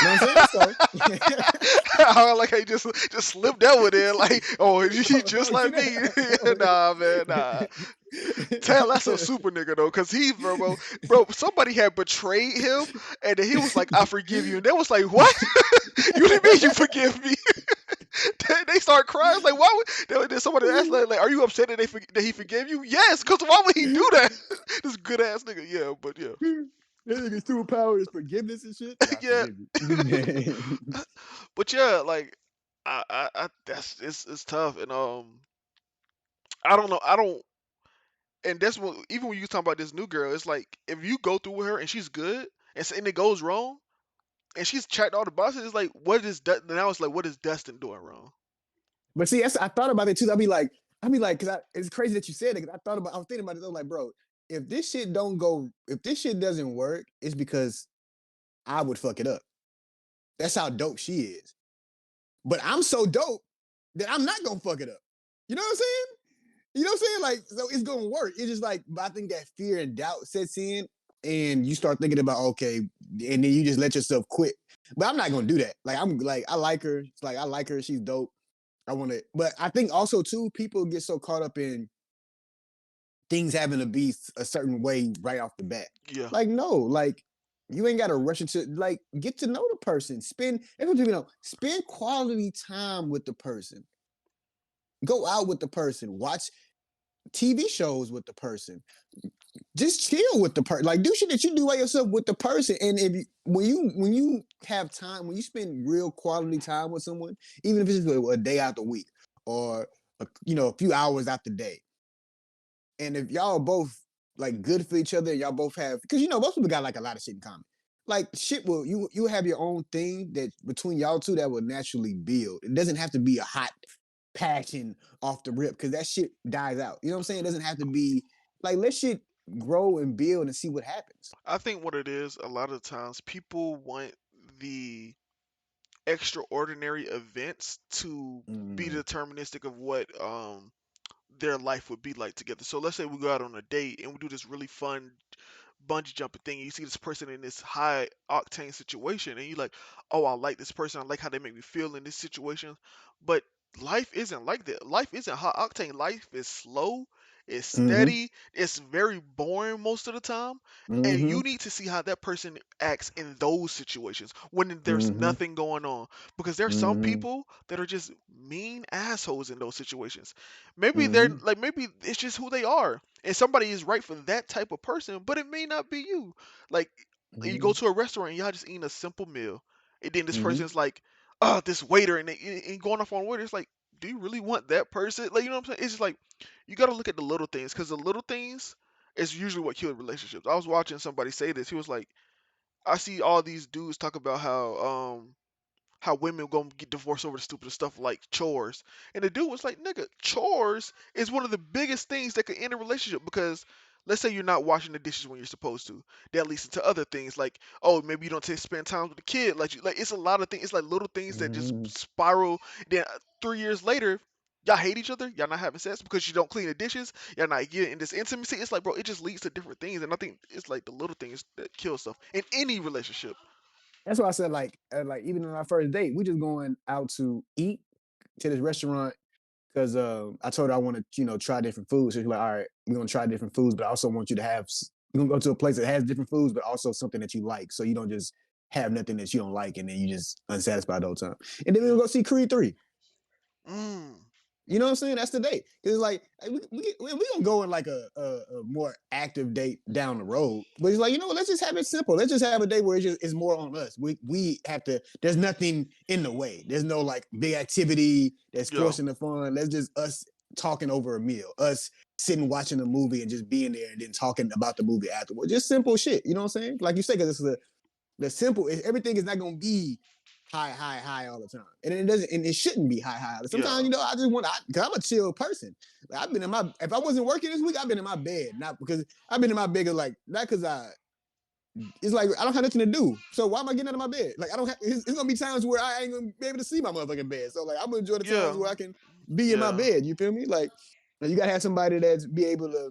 You know what I'm saying? So, I like how you just slipped that one in, like, oh, he just oh, see like me. that? Nah, man, nah. Ted Lasso super nigga though, cause he bro, somebody had betrayed him, and then he was like, "I forgive you," and they was like, "What? You didn't mean you forgive me?" They start crying. It's like, why would then somebody asked like, "Are you upset that that he forgave you?" Yes, cause why would he do that? This good ass nigga. Yeah, but yeah, That nigga's superpower is forgiveness and shit. Yeah, I yeah, forgive you. but yeah, like, that's it's tough, and I don't know, I don't. And that's what even when you talk about this new girl, it's like if you go through with her and she's good and it goes wrong and she's checked all the boxes, it's like now it's like what is Dustin doing wrong? But see, I thought about it too. I'd be like, because it's crazy that you said it. Cause I was thinking about it though. Like, bro, if this shit doesn't work, it's because I would fuck it up. That's how dope she is. But I'm so dope that I'm not gonna fuck it up. You know what I'm saying? You know what I'm saying? Like, so it's gonna work. It's just like, but I think that fear and doubt sets in, and you start thinking about okay, and then you just let yourself quit. But I'm not gonna do that. Like, I'm like, I like her. It's like I like her. She's dope. I want to, but I think also too, people get so caught up in things having to be a certain way right off the bat. Yeah, Like, no, like you ain't got to rush into like get to know the person. That's what you know. Spend quality time with the person. Go out with the person. Watch TV shows with the person. Just chill with the person. Like do shit that you do by yourself with the person. And when you have time, when you spend real quality time with someone, even if it's just a day out the week or a few hours out the day, and if y'all both like good for each other, y'all both have because most people got like a lot of shit in common. Like shit will you have your own thing that between y'all two that will naturally build. It doesn't have to be a hot passion off the rip because that shit dies out. You know what I'm saying? It doesn't have to be like let shit grow and build and see what happens. I think what it is a lot of times people want the extraordinary events to be Mm-hmm. deterministic of what their life would be like together. So let's say we go out on a date and we do this really fun bungee jumping thing. And you see this person in this high octane situation, and you're like, "Oh, I like this person. I like how they make me feel in this situation." But life isn't like that. Life isn't high octane. Life is slow. It's Mm-hmm. steady. It's very boring most of the time. And Mm-hmm. you need to see how that person acts in those situations when there's Mm-hmm. nothing going on. Because there's some Mm-hmm. people that are just mean assholes in those situations. Maybe they're Mm-hmm. like, maybe it's just who they are, and somebody is right for that type of person, but it may not be you. Like, you go Mm-hmm. to a restaurant and y'all just eating a simple meal, and then this Mm-hmm. person's like, "Oh, this waiter," and going off on waiter. It's like, do you really want that person? Like, you know what I'm saying? It's just like you got to look at the little things, because the little things is usually what kill relationships. I was watching somebody say this. He was like, I see all these dudes talk about how women gonna get divorced over the stupidest stuff like chores. And the dude was like, nigga, chores is one of the biggest things that could end a relationship, because let's say you're not washing the dishes when you're supposed to. That leads into other things like, oh, maybe you don't take spend time with the kid. Like it's a lot of things. It's like little things that just Mm-hmm. spiral. Then 3 years later, y'all hate each other. Y'all not having sex because you don't clean the dishes. Y'all not getting in this intimacy. It's like, bro, it just leads to different things. And I think it's like the little things that kill stuff in any relationship. That's why I said like even on our first date, we just going out to eat to this restaurant because I told her I want to try different foods. So she's like, all right, we're gonna try different foods, but I also want you to have. We're gonna go to a place that has different foods, but also something that you like, so you don't just have nothing that you don't like and then you just unsatisfied the whole time. And then we're Yeah. gonna go see Creed 3. Mm. You know what I'm saying? That's the date. Cause it's like we gonna go in like a more active date down the road. But it's like, let's just have it simple. Let's just have a day where it's more on us. We have to. There's nothing in the way. There's no like big activity that's Yeah. forcing the fun. Let's just us talking over a meal. Us sitting watching a movie and just being there and then talking about the movie afterwards. Just simple shit. You know what I'm saying? Like you say, because it's the simple is everything is not gonna be high, high, high all the time. And it doesn't and it shouldn't be high, high. Sometimes, Yeah. I just want because I'm a chill person. Like I've been in my if I wasn't working this week, I've been in my bed. Not because I've been in my bed like not because I it's like I don't have nothing to do. So why am I getting out of my bed? Like I don't have it's gonna be times where I ain't gonna be able to see my motherfucking bed. So like I'm gonna enjoy the times Yeah. where I can be in my Yeah. bed. You feel me? Like you gotta have somebody that's be able to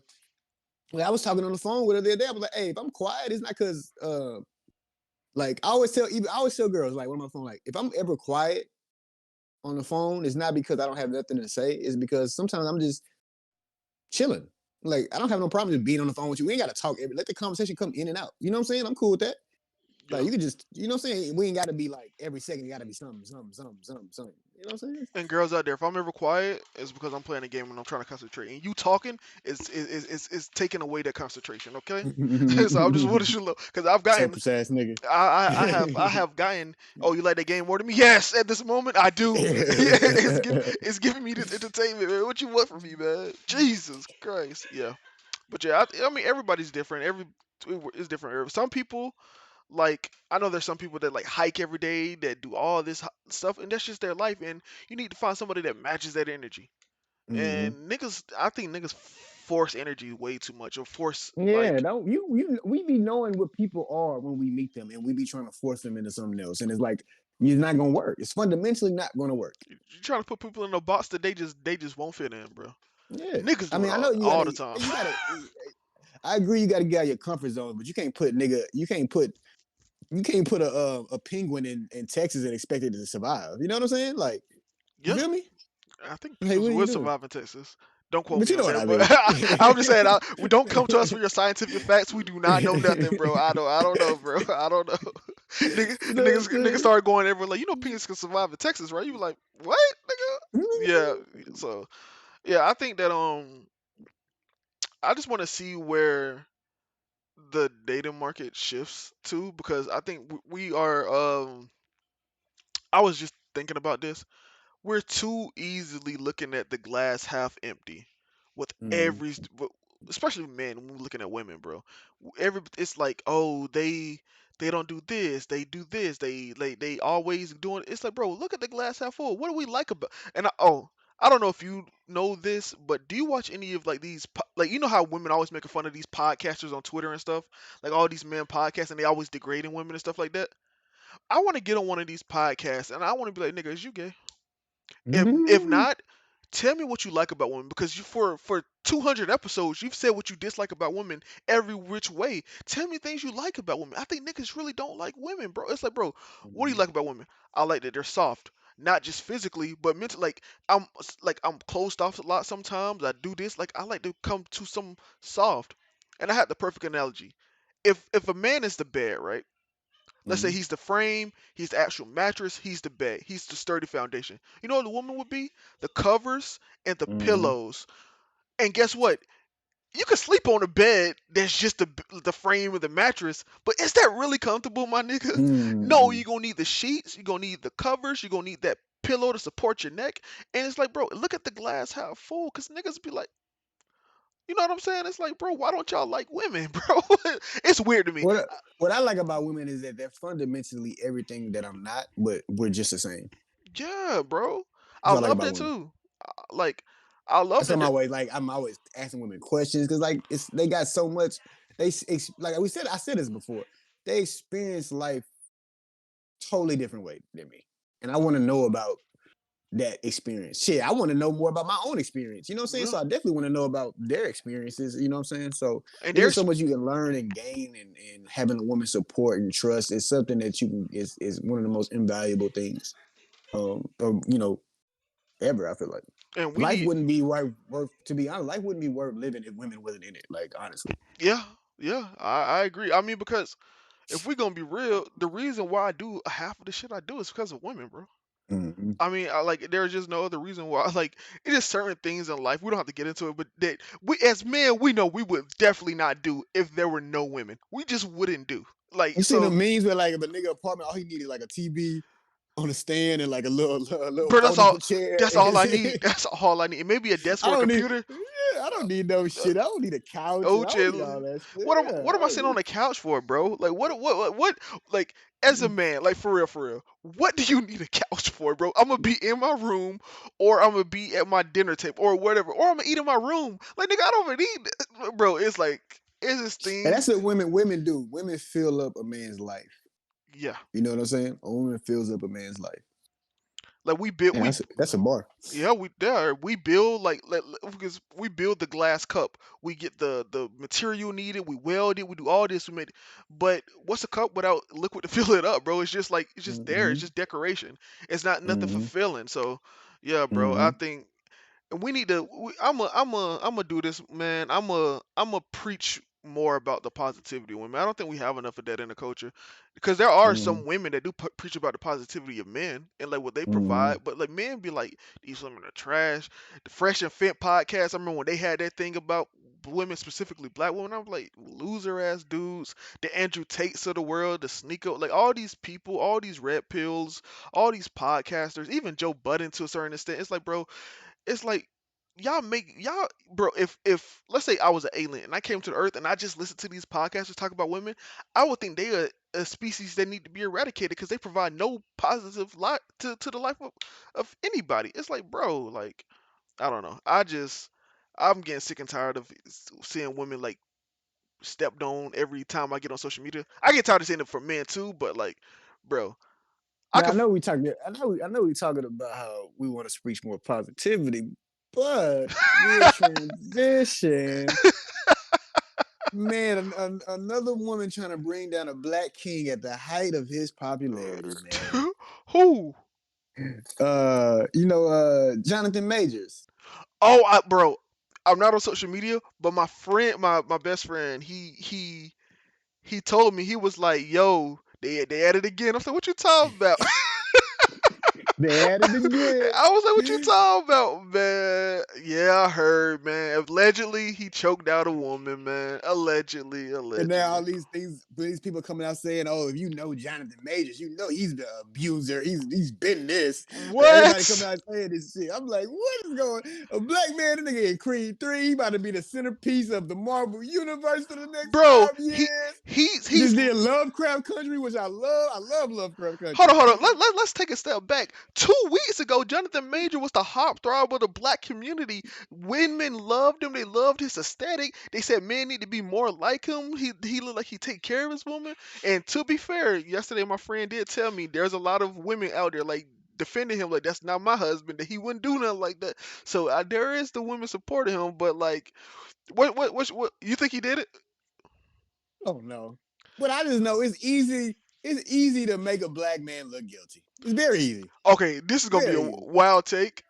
like I was talking on the phone with her the other day. I was like, hey, if I'm quiet, it's not because like I always tell girls like when I'm on the phone, like if I'm ever quiet on the phone, it's not because I don't have nothing to say. It's because sometimes I'm just chilling. Like I don't have no problem just being on the phone with you. We ain't gotta talk let the conversation come in and out. You know what I'm saying? I'm cool with that. Like Yeah. you could just, what I'm saying? We ain't gotta be like every second you gotta be something, something, something, something, something. You know what I'm And girls out there, if I'm ever quiet, it's because I'm playing a game and I'm trying to concentrate. And you talking is taking away that concentration. Okay, so I'm just saying? want to know, because I've gotten, Selfish ass nigga. I have gotten. Oh, you like that game more than me? Yes, at this moment I do. Yeah, it's giving me this entertainment, man. What you want from me, man? Jesus Christ, yeah. But yeah, I mean everybody's different. Every is different. Some people, like, I know there's some people that like hike every day, that do all this stuff, and that's just their life. And you need to find somebody that matches that energy. hmm And niggas, I think niggas force energy way too much, or force Yeah, like, don't we be knowing what people are when we meet them and we be trying to force them into something else. And it's like it's not gonna work. It's fundamentally not gonna work. you trying to put people in a box that they just won't fit in, bro. Yeah. Niggas I do it mean, I know all the time. you gotta I agree you gotta get out of your comfort zone, but you can't put you can't put a penguin in Texas and expect it to survive. You know what I'm saying? Like, you Yeah, feel me? I think Hey, penguins what are you would doing? survive in Texas. Don't quote But me you know on what that, I but mean. I'm just saying, we don't come to us for your scientific facts. We do not know nothing, bro. I don't know, bro. I don't know. You know what I'm Niggas saying? started going everywhere like, penguins can survive in Texas, right? You were like, what, nigga? Yeah. So yeah, I think that I just want to see where the data market shifts to, because I think we are. I was just thinking about this. We're too easily looking at the glass half empty with Mm, especially men when we're looking at women, bro. It's like, oh, they don't do this, they do this, they always doing. It's like, bro, look at the glass half full. What do we like about? And I don't know if you know this, but do you watch any of like these like, how women always making fun of these podcasters on Twitter and stuff, like all these men podcasts, and they always degrading women and stuff like that? I want to get on one of these podcasts and I want to be like, nigga, is you gay? If Mhm. not, tell me what you like about women because you for 200 episodes you've said what you dislike about women every which way. Tell me things you like about women. I think niggas really don't like women, bro. It's like, bro, what do you Mhm. like about women? I like that they're soft, not just physically, but mentally. I'm closed off a lot sometimes. I do this. Like I like to come to some soft, and I had the perfect analogy. If a man is the bed, right? Let's say Mhm. he's the frame, he's the actual mattress, he's the bed, he's the sturdy foundation. You know what the woman would be? The covers and the Mhm. pillows. And guess what? You can sleep on a bed that's just the frame of the mattress, but is that really comfortable, my nigga? No, Mhm. you're gonna need the sheets, you're gonna need the covers, you're gonna need that pillow to support your neck. And it's like, bro, look at the glass half full, cause niggas be like, you know what I'm saying? It's like, bro, why don't y'all like women, bro? It's weird to me. What I like about women is that they're fundamentally everything that I'm not, but we're just the same. Yeah, bro. I That's what I like love about that women. too. Like, I love That's why that. I'm always asking women questions because like it's they got so much. Like we said, I said this before. They experience life totally different way than me, and I want to know about that experience. Shit, I want to know more about my own experience. You know what I'm saying? Yeah. So I definitely want to know about their experiences. You know what I'm saying? So And it's just there's so much you can learn and gain, and having a woman support and trust is something that you can is one of the most invaluable things. Ever. I feel like and we life need wouldn't be worth to be honest. Life wouldn't be worth living if women wasn't in it. Like honestly. yeah, yeah, I agree. I mean, because if we're gonna be real, the reason why I do half of the shit I do is because of women, bro. Mm-hmm. I mean, there's just no other reason why. Like, it is certain things in life we don't have to get into it, but that we as men we know we would definitely not do if there were no women. We just wouldn't do. You Like, see the so, memes where like if a nigga apartment, all he needed like a TV on a stand and like a little bro, that's all. foldable chair. That's all I need. That's all I need. Maybe a desk I or a don't need. computer. Yeah, I don't need no shit. I don't need a couch, and I don't OJ, need all that shit. Yeah, what am I sitting on the couch for, bro? Like like as a man, like for real, what do you need a couch for, bro? I'm gonna be in my room, or I'm gonna be at my dinner table, or whatever, or I'm gonna eat in my room. Like nigga, I don't even need, bro. It's like it's this and thing, that's what women do. Women fill up a man's life. yeah. You know what I'm saying? A woman fills up a man's life, Like and that's a bar. yeah, we build because we build the glass cup. We get the material needed. We weld it. We do all this. We made, but what's a cup without liquid to fill it up, bro? It's just like it's just there. It's Mm-hmm. just decoration. It's not nothing Mm-hmm. fulfilling. So, yeah, bro. I Mm-hmm. think and we need to. I'm a do this, man. I'm a preach more about the positivity of women. I don't think we have enough of that in the culture, because there are Mm-hmm. some women that do preach about the positivity of men and like what they Mm-hmm. provide, but like men be like these women are trash. The Fresh and Fit podcast, I remember when they had that thing about women, specifically black women. I was like, loser ass dudes, the Andrew Tates of the world, the sneaker, like all these people, all these red pills, all these podcasters, even Joe Budden to a certain extent. It's like, bro, it's like y'all, bro, if let's say I was an alien and I came to the earth and I just listened to these podcasters talk about women, I would think they are a species that need to be eradicated because they provide no positive light to the life of anybody. It's like, bro, like I don't know. I'm getting sick and tired of seeing women like stepped on every time I get on social media. I get tired of seeing it for men too, but like, bro, I Now I could. know we talking. I know we talking about how we want to preach more positivity, but mid transition, man, another woman trying to bring down a black king at the height of his popularity, man. Who? Jonathan Majors. Oh, bro, I'm not on social media, but my friend, my best friend, he told me he was like, "Yo, they at it again." I was like, "What you talking about?" They had it I was like, "What you again. talking about, man?" Yeah, I heard, man. Allegedly, he choked out a woman, man. Allegedly, And now all allegedly. these people coming out saying, "Oh, if you know Jonathan Majors, you know he's the abuser. He's been this." Everybody coming What, out saying this shit. I'm like, what is going? A black man, the nigga in Creed 3, he about to be the centerpiece of the Marvel universe for the next bro? 5 years. He's Just did Lovecraft Country, which I love. I love Lovecraft hold Country. on, hold on. Let's take a step back. 2 weeks ago, Jonathan Major was the heartthrob of the black community. Women loved him. They loved his aesthetic. They said men need to be more like him. He looked like he take care of his woman. And to be fair, yesterday my friend did tell me there's a lot of women out there like defending him like that's not my husband, that he wouldn't do nothing like that. So there is the women supporting him, but like, what you think he did it? Oh no. But I just know it's easy. It's easy to make a black man look guilty. It's very easy. Okay, this is gonna be a Very easy. wild take.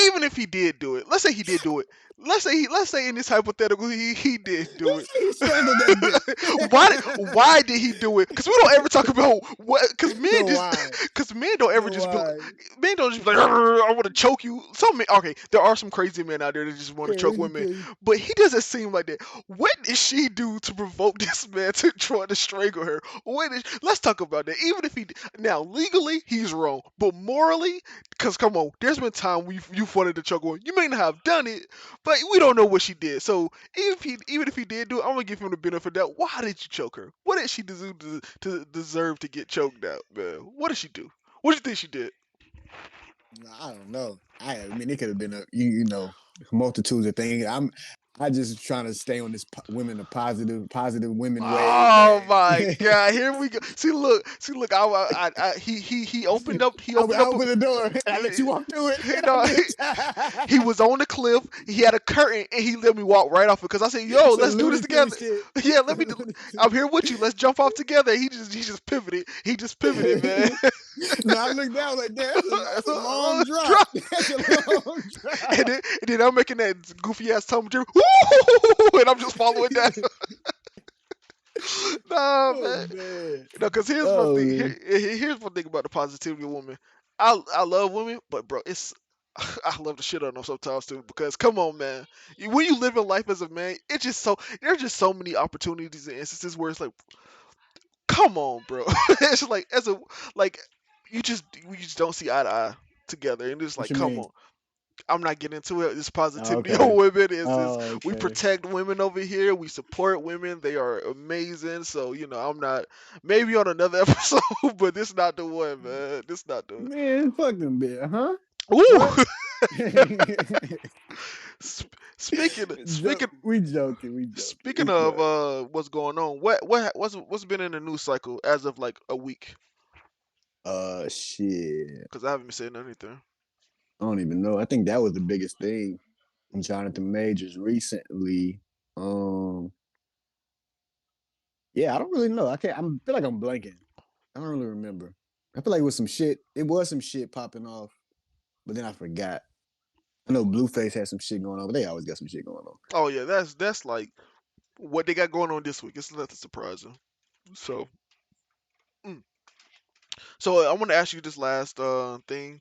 Even if he did do it, let's say he did do it. Let's say in this hypothetical he did do it. He strangled that Why did he do it? Because we don't ever talk about what. Because bitch. men So just why? because men don't ever So just be why? men don't just be like I want to choke you. Some men, okay, there are some crazy men out there that just want to choke women, Cause but he doesn't seem like that. What did she do to provoke this man to try to strangle her? Let's talk about that. Even if he now legally he's wrong, but morally, because come on, there's been time you've wanted to choke a woman. You may not have done it, but we don't know what she did. So even if he did do it, I'm gonna give him the benefit of that. Why did you choke her? What did she deserve to get choked out, man? What did she do? What do you think she did? I don't know. I mean, it could have been a multitudes of things. I just trying to stay on this women a positive women wave, Oh man. my God! Here we go. See, look. He opened up. He opened I up. opened the door and I let you walk through it, You and I know, bitch. he was on the cliff. He had a curtain, and he let me walk right off it. Cause I said, "Yo, Some let's do this Looney Tune together." shit. Yeah, let me. Some Looney I'm Tune. here with you. Let's jump off together. He just pivoted. He just pivoted, man. No, I looked down like, damn, that's a long drop. Drop. That's a long And drop. then I'm making that goofy ass Tom and Jerry, and I'm just following down. Nah, Oh man. man. No, because here's my Oh thing. man. Here's my thing about the positivity of women. I love women, but bro, it's I love the shit on them sometimes too. Because come on, man, when you live in life as a man, it's just so there's just so many opportunities and instances where it's like, come on, bro. It's just like as a like we just don't see eye to eye together, and it's What like, you come mean? on. I'm not getting into it. It's Oh, positivity okay. on women. Is this Oh, we okay. protect women over here. We support women. They are amazing. So I'm not maybe on another episode, but this not the one, man. This not the Man, fuck them bitch, huh? What? Ooh. Speaking speaking We joking, we joking. speaking It's of fun. what's going on, what's been in the news cycle as of like a week? Shit. Because I haven't been saying anything. I don't even know. I think that was the biggest thing. Jonathan Majors recently. Um, yeah, I don't really know. I feel like I'm blanking. I don't really remember. I feel like it was some shit. It was some shit popping off, but then I forgot. I know Blueface had some shit going on, but they always got some shit going on. Oh yeah, that's like what they got going on this week. It's nothing surprising. So. mm. So I want to ask you this last thing.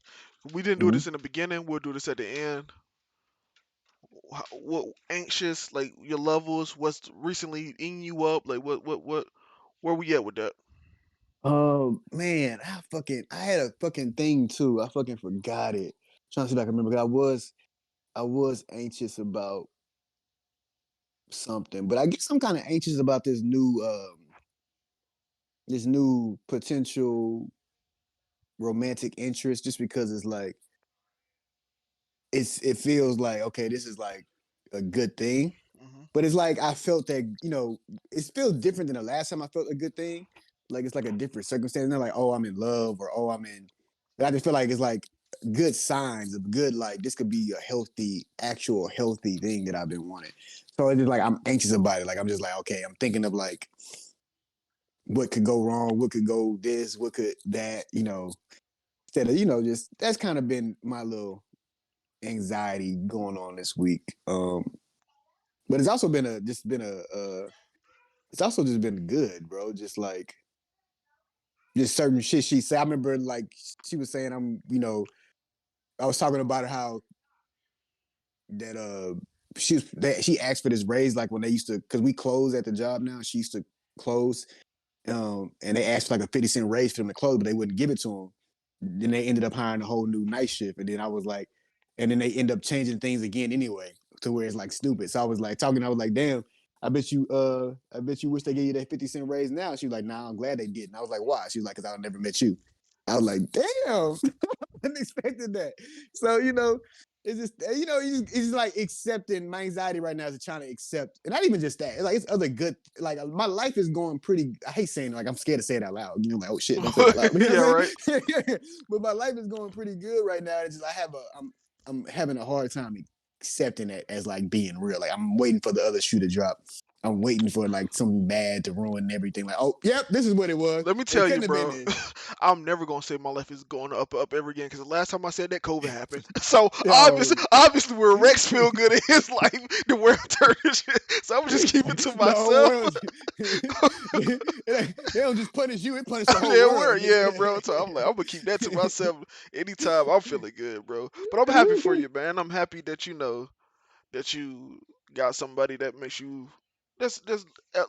We didn't do Mm-hmm. this in the beginning. We'll do this at the end. What anxious like your levels? What's recently eating you up? Like what? Where we at with that? Oh man, I had a fucking thing too. I fucking forgot it. Trying to see if I can remember. 'Cause I was anxious about something, but I guess I'm kind of anxious about this new potential romantic interest, just because it's like it feels like, okay, this is like a good thing. Hmm. But it's like I felt that, it feels different than the last time I felt a good thing. Like it's like a different circumstance. Not like, oh, I'm in love, or oh, I'm in. But I just feel like it's like good signs of good, like this could be a healthy, actual healthy thing that I've been wanting. So it's just like I'm anxious about it. Like I'm just like, okay, I'm thinking of like what could go wrong, what could go this, what could that, instead of, just that's kind of been my little anxiety going on this week. But it's also been a just been it's also just been good, bro. Just like just certain shit she said. I remember like she was saying I was talking about how that she asked for this raise like when they used to, because we close at the job now. She used to close, and they asked for like a 50 cent raise for them to close, but they wouldn't give it to them. Then they ended up hiring a whole new night shift, and then I was like, and then they end up changing things again anyway to where it's like stupid. So I was like talking, I was like, damn. I bet you wish they gave you that 50 cent raise now. She was like, nah, I'm glad they didn't. I was like, why? She was like, because I never met you. I was like, damn. wasn't expecting that. So it's just it's like accepting my anxiety right now is trying to accept, and not even just that. It's like it's other good. Like my life is going pretty. I hate saying it, like I'm scared to say it out loud. Like oh shit, don't say it out loud. You know Yeah, what I'm right. saying? But my life is going pretty good right now. It's just I'm having a hard time accepting it as like being real. Like I'm waiting for the other shoe to drop. I'm waiting for like something bad to ruin everything. Like, oh, yep, this is what it was. Let me It tell you, couldn't have been bro. this. I'm never gonna say my life is going up ever again because the last time I said that, COVID happened. So Yo, obviously, where Rex feel good in his life, the world turned to shit. So I'm just keep it to the whole myself. world. They don't just punish you; it punish the whole Yeah, world, yeah, bro. So I'm like, I'm gonna keep that to myself anytime I'm feeling good, bro. But I'm happy for you, man. I'm happy that you know that you got somebody that makes you that's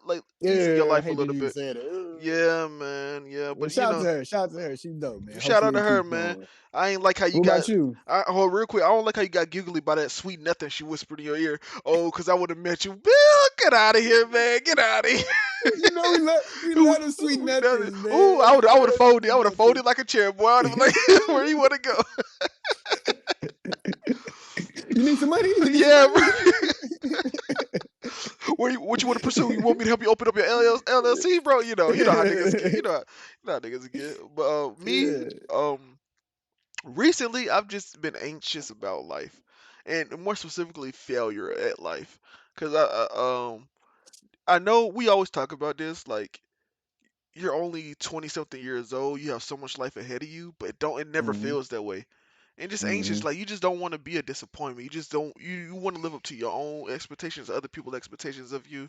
like easing your Yeah, I life a hate that little you bit. said it. Yeah, man. Yeah, Well, but you shout out to know, her. Shout out to her. She's dope, man. shout out Hopefully to it her, keeps man. going. I ain't like how you What got. about you? Hold real quick. I don't like how you got giggly by that sweet nothing she whispered in your ear. Oh, cause I would have met you. Bill, get out of here, man. Get out of here. We love the sweet Nothing. nothings, Ooh, man. I We would have love the folded. I sweet would have folded nothings. like a chair, boy. I'd have been like, where you want to go? You need some money? You need some Yeah, money? bro. What you want to pursue? You want me to help you open up your LLC, bro? You know how niggas get. You know how niggas get. But me, Yeah. recently I've just been anxious about life, and more specifically failure at life. Cause I know we always talk about this, like you're only 20 something years old, you have so much life ahead of you, but it never Mm-hmm. feels that way. And just anxious, Mm-hmm. like you just don't want to be a disappointment. You just don't you want to live up to your own expectations, other people's expectations of you.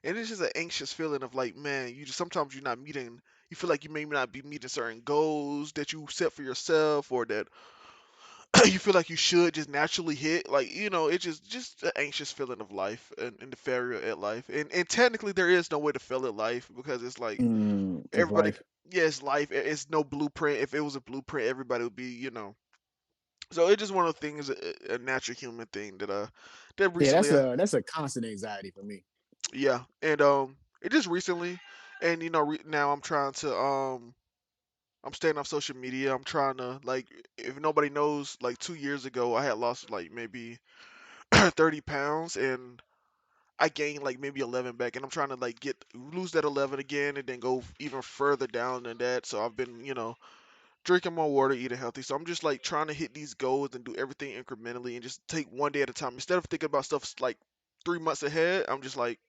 And it's just an anxious feeling of like, man, you just sometimes you're not meeting you feel like you may not be meeting certain goals that you set for yourself or that you feel like you should just naturally hit. Like, it's just an anxious feeling of life and the failure at life. And technically there is no way to fail at life because it's like It's everybody, life. yeah, it's life. It's no blueprint. If it was a blueprint, everybody would be, so it's just one of the things, a natural human thing that Yeah, recently, that's a constant anxiety for me. yeah. And it just recently, and now I'm trying to I'm staying off social media. I'm trying to, like, if nobody knows, like 2 years ago I had lost like maybe 30 pounds, and I gained like maybe 11 back, and I'm trying to like get lose that 11 again and then go even further down than that. So I've been, drinking more water, eating healthy. So I'm just like trying to hit these goals and do everything incrementally and just take one day at a time. Instead of thinking about stuff like 3 months ahead, I'm just like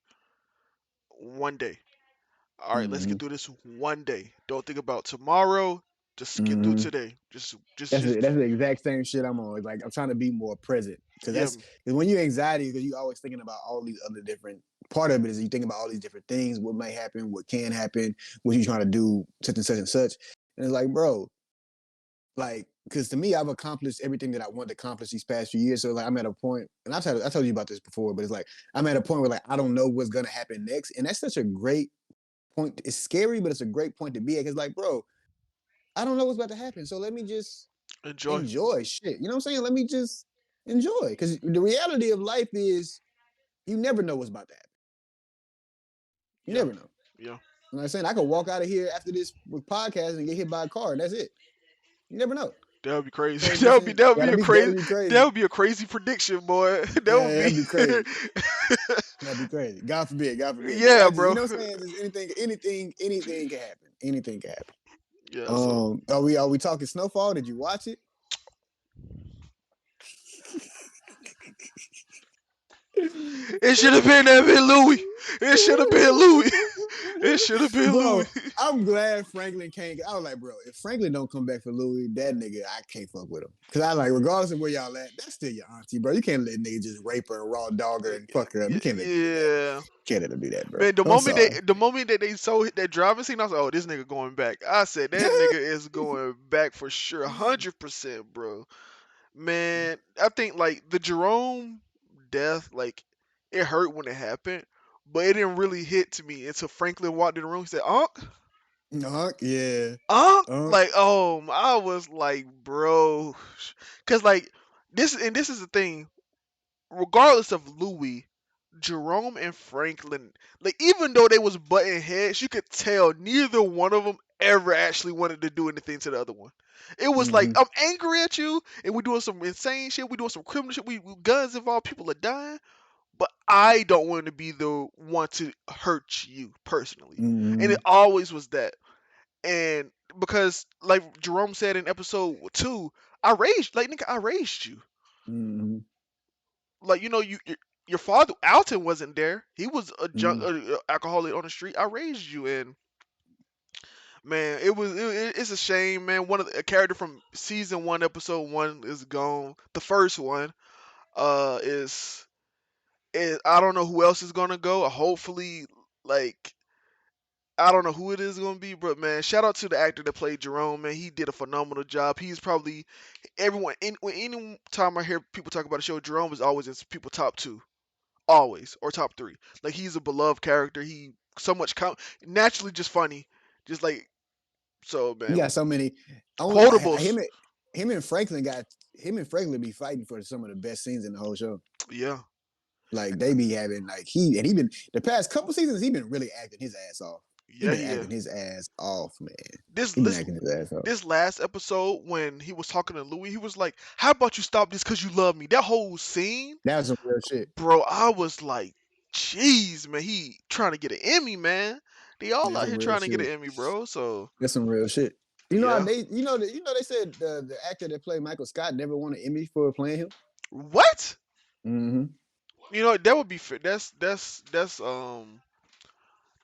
one day. All right, let's Mm-hmm. get through this one day. Don't think about tomorrow. Just get through Mm-hmm. today. Just, That's the exact same shit I'm on. It's like I'm trying to be more present because yeah, because when you're anxiety, because you're always thinking about all these other different. Part of it is you think about all these different things, what may happen, what can happen, what you trying to do, such and such and such. And it's like, bro, like, because to me, I've accomplished everything that I wanted to accomplish these past few years. So like, I'm at a point, and I told you about this before, but it's like I'm at a point where like I don't know what's gonna happen next, and that's such a great point. It's scary, but it's a great point to be at. Because like, bro, I don't know what's about to happen, so let me just enjoy. enjoy shit. You know what I'm saying? Let me just enjoy. Because the reality of life is you never know what's about to happen. You Yeah, never know. yeah. You know what I'm saying? I could walk out of here after this podcast and get hit by a car, and that's it. You never know. That would be crazy. So you know what I'm saying? That would be a That'd crazy. be That crazy. would be a crazy prediction, boy. That Yeah, would be. that'd be crazy. That'd be crazy. God forbid, God forbid. But Yeah, I just, you bro. know what I'm saying? Just anything can happen. Anything can happen. Yeah. So Are we talking Snowfall? Did you watch it? it should have been that been Louis. It should have been Louis. It should have been Bro, Louis. I'm glad Franklin can't. I was like, bro, if Franklin don't come back for Louis, that nigga, I can't fuck with him. Cause I like, regardless of where y'all at, that's still your auntie, bro. You can't let nigga just rape her and raw dog her and fuck her up. You can't let him do that. Yeah. Can't let him do that, bro. Man, I'm sorry. the moment that they saw that driving scene, I was like, "Oh, this nigga going back." I said, "That nigga is going back for sure, 100%, bro." Man, I think like the Jerome death, like it hurt when it happened, but it didn't really hit to me until Franklin walked in the room. He said, "Unc, Yeah. Unc," Unk. like, oh, I was like, bro, because like this is the thing. Regardless of Louis, Jerome and Franklin, like even though they was butting heads, you could tell neither one of them ever actually wanted to do anything to the other one. It was like Mm-hmm. I'm angry at you, and we're doing some insane shit. We're doing some criminal shit. We guns involved. People are dying, but I don't want to be the one to hurt you personally. And it Mm-hmm. always was that. And because, like Jerome said in episode 2, I raised, like nigga, I raised you. Mm-hmm. Like your father Alton wasn't there. He was a junk, Mm-hmm. alcoholic on the street. I raised you, and man, it's a shame, man. A character from season 1, episode 1 is gone. The first one, is I don't know who else is gonna go. Hopefully, like I don't know who it is gonna be, but man, shout out to the actor that played Jerome. Man, he did a phenomenal job. He's probably everyone. Any time I hear people talk about the show, Jerome is always in people top 2, always, or top 3. Like he's a beloved character. He so much naturally just funny, just like so He man. got so many. Only Quotables, him and Franklin got him and Franklin be fighting for some of the best scenes in the whole show. yeah, Like they be having like he been the past couple seasons he been really acting his ass off. He yeah, been yeah. acting his ass off, man. This He been this acting his ass off. this last episode when he was talking to Louis, he was like, "How about you stop this because you love me?" That whole scene, That was some real shit. bro, I was like, "Jeez, man, he trying to get an Emmy, man. They all That's out some here real trying to get an shit. Emmy, bro." So That's some real shit. You know how yeah, they they said the actor that played Michael Scott never won an Emmy for playing him. what? Mm-hmm. That would be fair.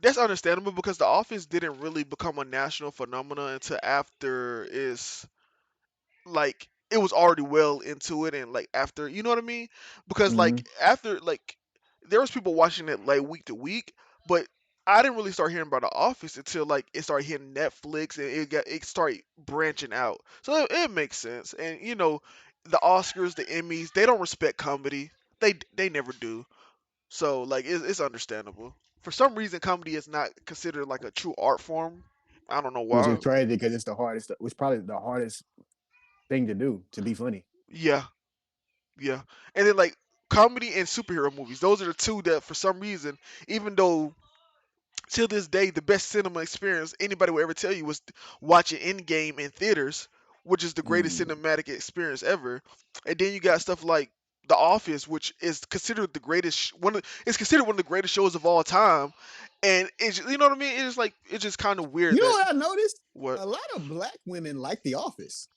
That's understandable because The Office didn't really become a national phenomenon until after is like it was already well into it and like after what I mean, because Mm-hmm. like after like there was people watching it like week to week, but I didn't really start hearing about The Office until like it started hitting Netflix and it started branching out, so it makes sense. And the Oscars, the Emmys, they don't respect comedy. They never do. So like it's understandable. For some reason comedy is not considered like a true art form. I don't know Which why. is crazy because it's the hardest. It's probably the hardest thing to do to be funny. Yeah. Yeah, and then like comedy and superhero movies. Those are the two that, for some reason, even though till this day the best cinema experience anybody will ever tell you was watching Endgame in theaters, which is the greatest Mm. cinematic experience ever. And then you got stuff like The Office, which is considered the greatest it's considered one of the greatest shows of all time. And you know what I mean? It's like it's just kind of weird You know that what I noticed? what A lot of black women like The Office.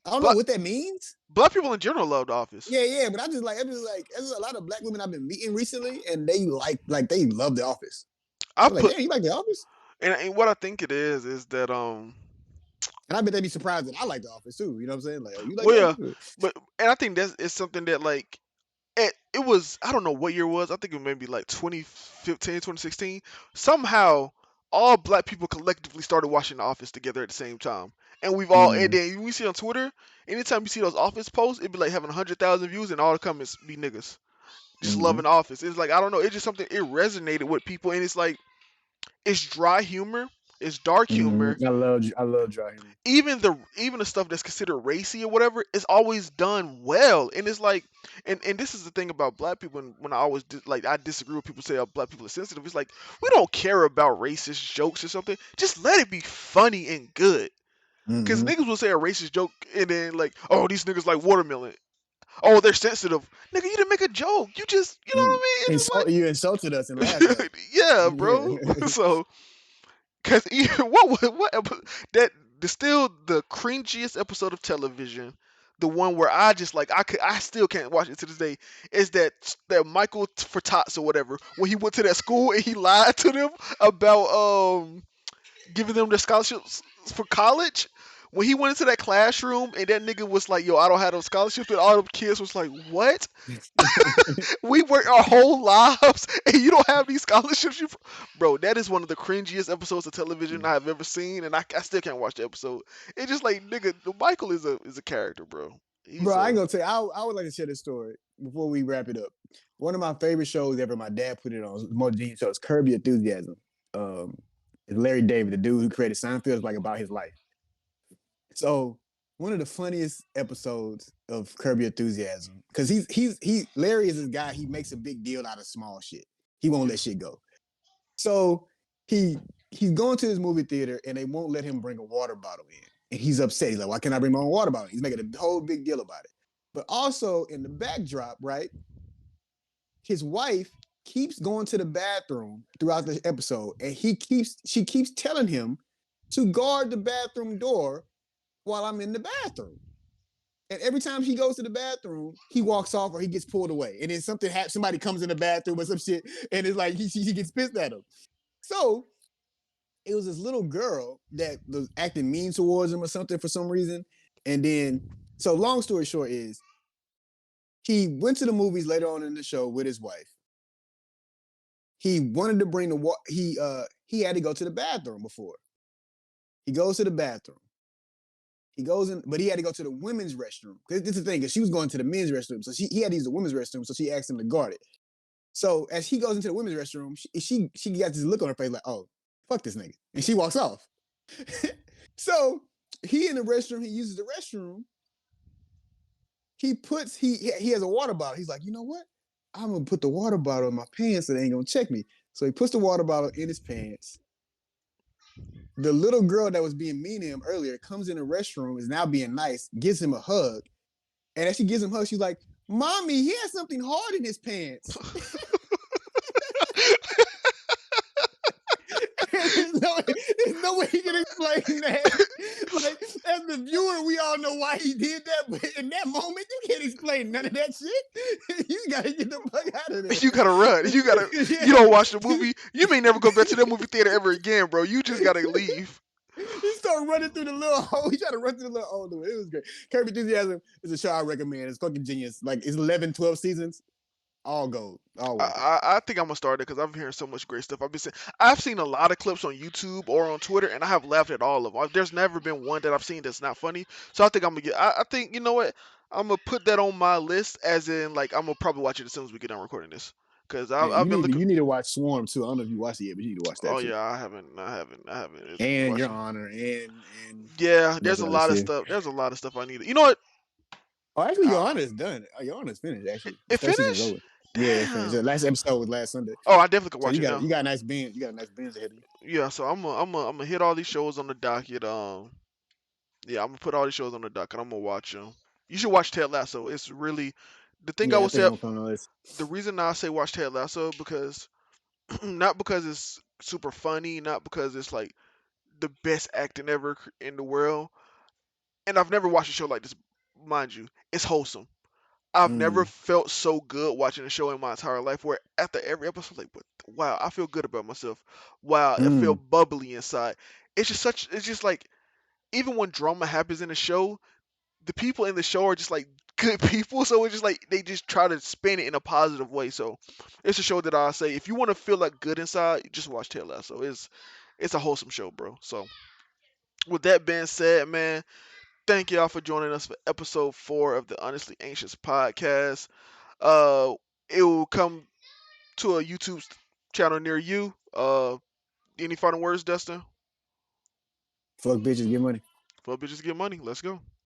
I don't know black what that means. black people in general love The Office. Yeah, yeah, but I'm just like, there's a lot of black women I've been meeting recently, and they like they love The Office. I I'm like, put damn, you like The Office? and what I think it is that And I bet they'd be surprised that I like The Office too. You know what I'm saying? Like, oh, you like The well, yeah, Office? but and I think that's it's something that like it was I don't know what year it was. I think it was maybe like 2015, 2016. Somehow all black people collectively started watching The Office together at the same time. And and Mm, then we see on Twitter, anytime you see those Office posts, it'd be like having 100,000 views and all the comments be niggas. Just mm-hmm, loving The Office. It's like I don't know, it's just something it resonated with people and it's like it's dry humor, it's dark humor, mm-hmm. I love dry humor. even the stuff that's considered racy or whatever is always done well. And it's like and this is the thing about black people, and when I always like I disagree with people say oh, black people are sensitive. It's like we don't care about racist jokes or something, just let it be funny and good. Because Mm-hmm. niggas will say a racist joke and then like, oh, these niggas like watermelon, oh, they're sensitive. Nigga, you didn't make a joke, you just know what Mm. I mean. It's You insulted us and laughed at just like yeah, bro. us. So because that the still the cringiest episode of television, the one where I just like I still can't watch it to this day, is that Michael Furtats or whatever when he went to that school and he lied to them about giving them their scholarships for college. When he went into that classroom and that nigga was like, "Yo, I don't have those scholarships," and all the kids was like, "What? We work our whole lives and you don't have these scholarships, bro." That is one of the cringiest episodes of television I have ever seen, and I still can't watch the episode. It's just like nigga, Michael is a character, bro. Bro, He's I ain't a gonna tell you. I would like to share this story before we wrap it up. One of my favorite shows ever. My dad put it on. More genius shows. Curb Your Enthusiasm. Um, it's Larry David, the dude who created Seinfeld, is like about his life. So one of the funniest episodes of Curb Your Enthusiasm, because Larry is this guy. He makes a big deal out of small shit. He won't let shit go. So he he's going to this movie theater and they won't let him bring a water bottle in. and he's upset. He's like, "Why can't I bring my own water bottle?" He's making a whole big deal about it. But also in the backdrop, right? His wife keeps going to the bathroom throughout the episode, and she keeps telling him to guard the bathroom door while I'm in the bathroom. And every time he goes to the bathroom, he walks off or he gets pulled away. And then something happens, somebody comes in the bathroom or some shit, and it's like he gets pissed at him. So it was this little girl that was acting mean towards him or something for some reason. And then, so long story short is he went to the movies later on in the show with his wife. He wanted to bring the he had to go to the bathroom before. He goes to the bathroom. He goes in, but he had to go to the women's restroom. Because this is the thing, because she was going to the men's restroom. So he had to use the women's restroom. So she asked him to guard it. So as he goes into the women's restroom, she got this look on her face like, oh, fuck this nigga. And she walks off. So he in the restroom, he uses the restroom. He has a water bottle. He's like, you know what? I'm gonna put the water bottle in my pants so they ain't gonna check me. So he puts the water bottle in his pants. The little girl that was being mean to him earlier comes in the restroom, is now being nice, gives him a hug. And as she gives him a hug, she's like, Mommy, he has something hard in his pants. There's no way he can explain that. Like, as the viewer, we all know why he did that, but in that moment, you can't explain none of that shit. You gotta get the fuck out of You gotta run. You gotta. there. You don't watch the Yeah. movie. You may never go back to that movie theater ever again, bro. You just gotta leave. He started running through the little hole. He tried to run through the little hole. It was great. Curb Enthusiasm is a show I recommend. It's fucking genius. Like, it's 11, 12 seasons. All gold. All worth it. I think I'm gonna start it because I'm hearing so much great stuff. I've seen a lot of clips on YouTube or on Twitter, and I have laughed at all of them. There's never been one that I've seen that's not funny. So I think I'm gonna get. I think you know what? I'm gonna put that on my list, as in like I'm gonna probably watch it as soon as we get done recording this. Cause And I've been looking. you need to watch Swarm too. I don't know if you watched it yet, but you need to watch that Oh too. yeah, I haven't And watched Your it. Honor and Yeah, a bunch there's of a other lot of shit. stuff. There's a lot of stuff I need. You know what? Oh, actually, Your Uh, Honor is done. Your Honor is finished. Actually, the it first season is finished. over. Yeah, it's finished. The Damn. last episode was last Sunday. Oh, I definitely could So watch it now. you got a nice binge. You got a nice binge ahead of you. Yeah, so I'm gonna hit all these shows on the docket. Yeah, I'm gonna put all these shows on the docket. I'm gonna watch them. You should watch Ted Lasso. It's really the thing I Yeah, I would think say. I'm gonna put on the list. The reason I say watch Ted Lasso because not because it's super funny, not because it's like the best acting ever in the world. And I've never watched a show like this, mind you. It's wholesome. I've never Mm, felt so good watching a show in my entire life where after every episode, like, wow, I feel good about myself. Wow, I feel mm, bubbly inside. It's just like, even when drama happens in the show, the people in the show are just like good people. So it's just like, they just try to spin it in a positive way. So it's a show that I say, if you want to feel like good inside, just watch Ted Lasso. It's a wholesome show, bro. So with that being said, man, thank y'all for joining us for episode 4 of the Honestly Anxious podcast. Uh, it will come to a YouTube channel near you. Any final words, Dustin? fuck bitches, get money. Fuck bitches, get money. Let's go.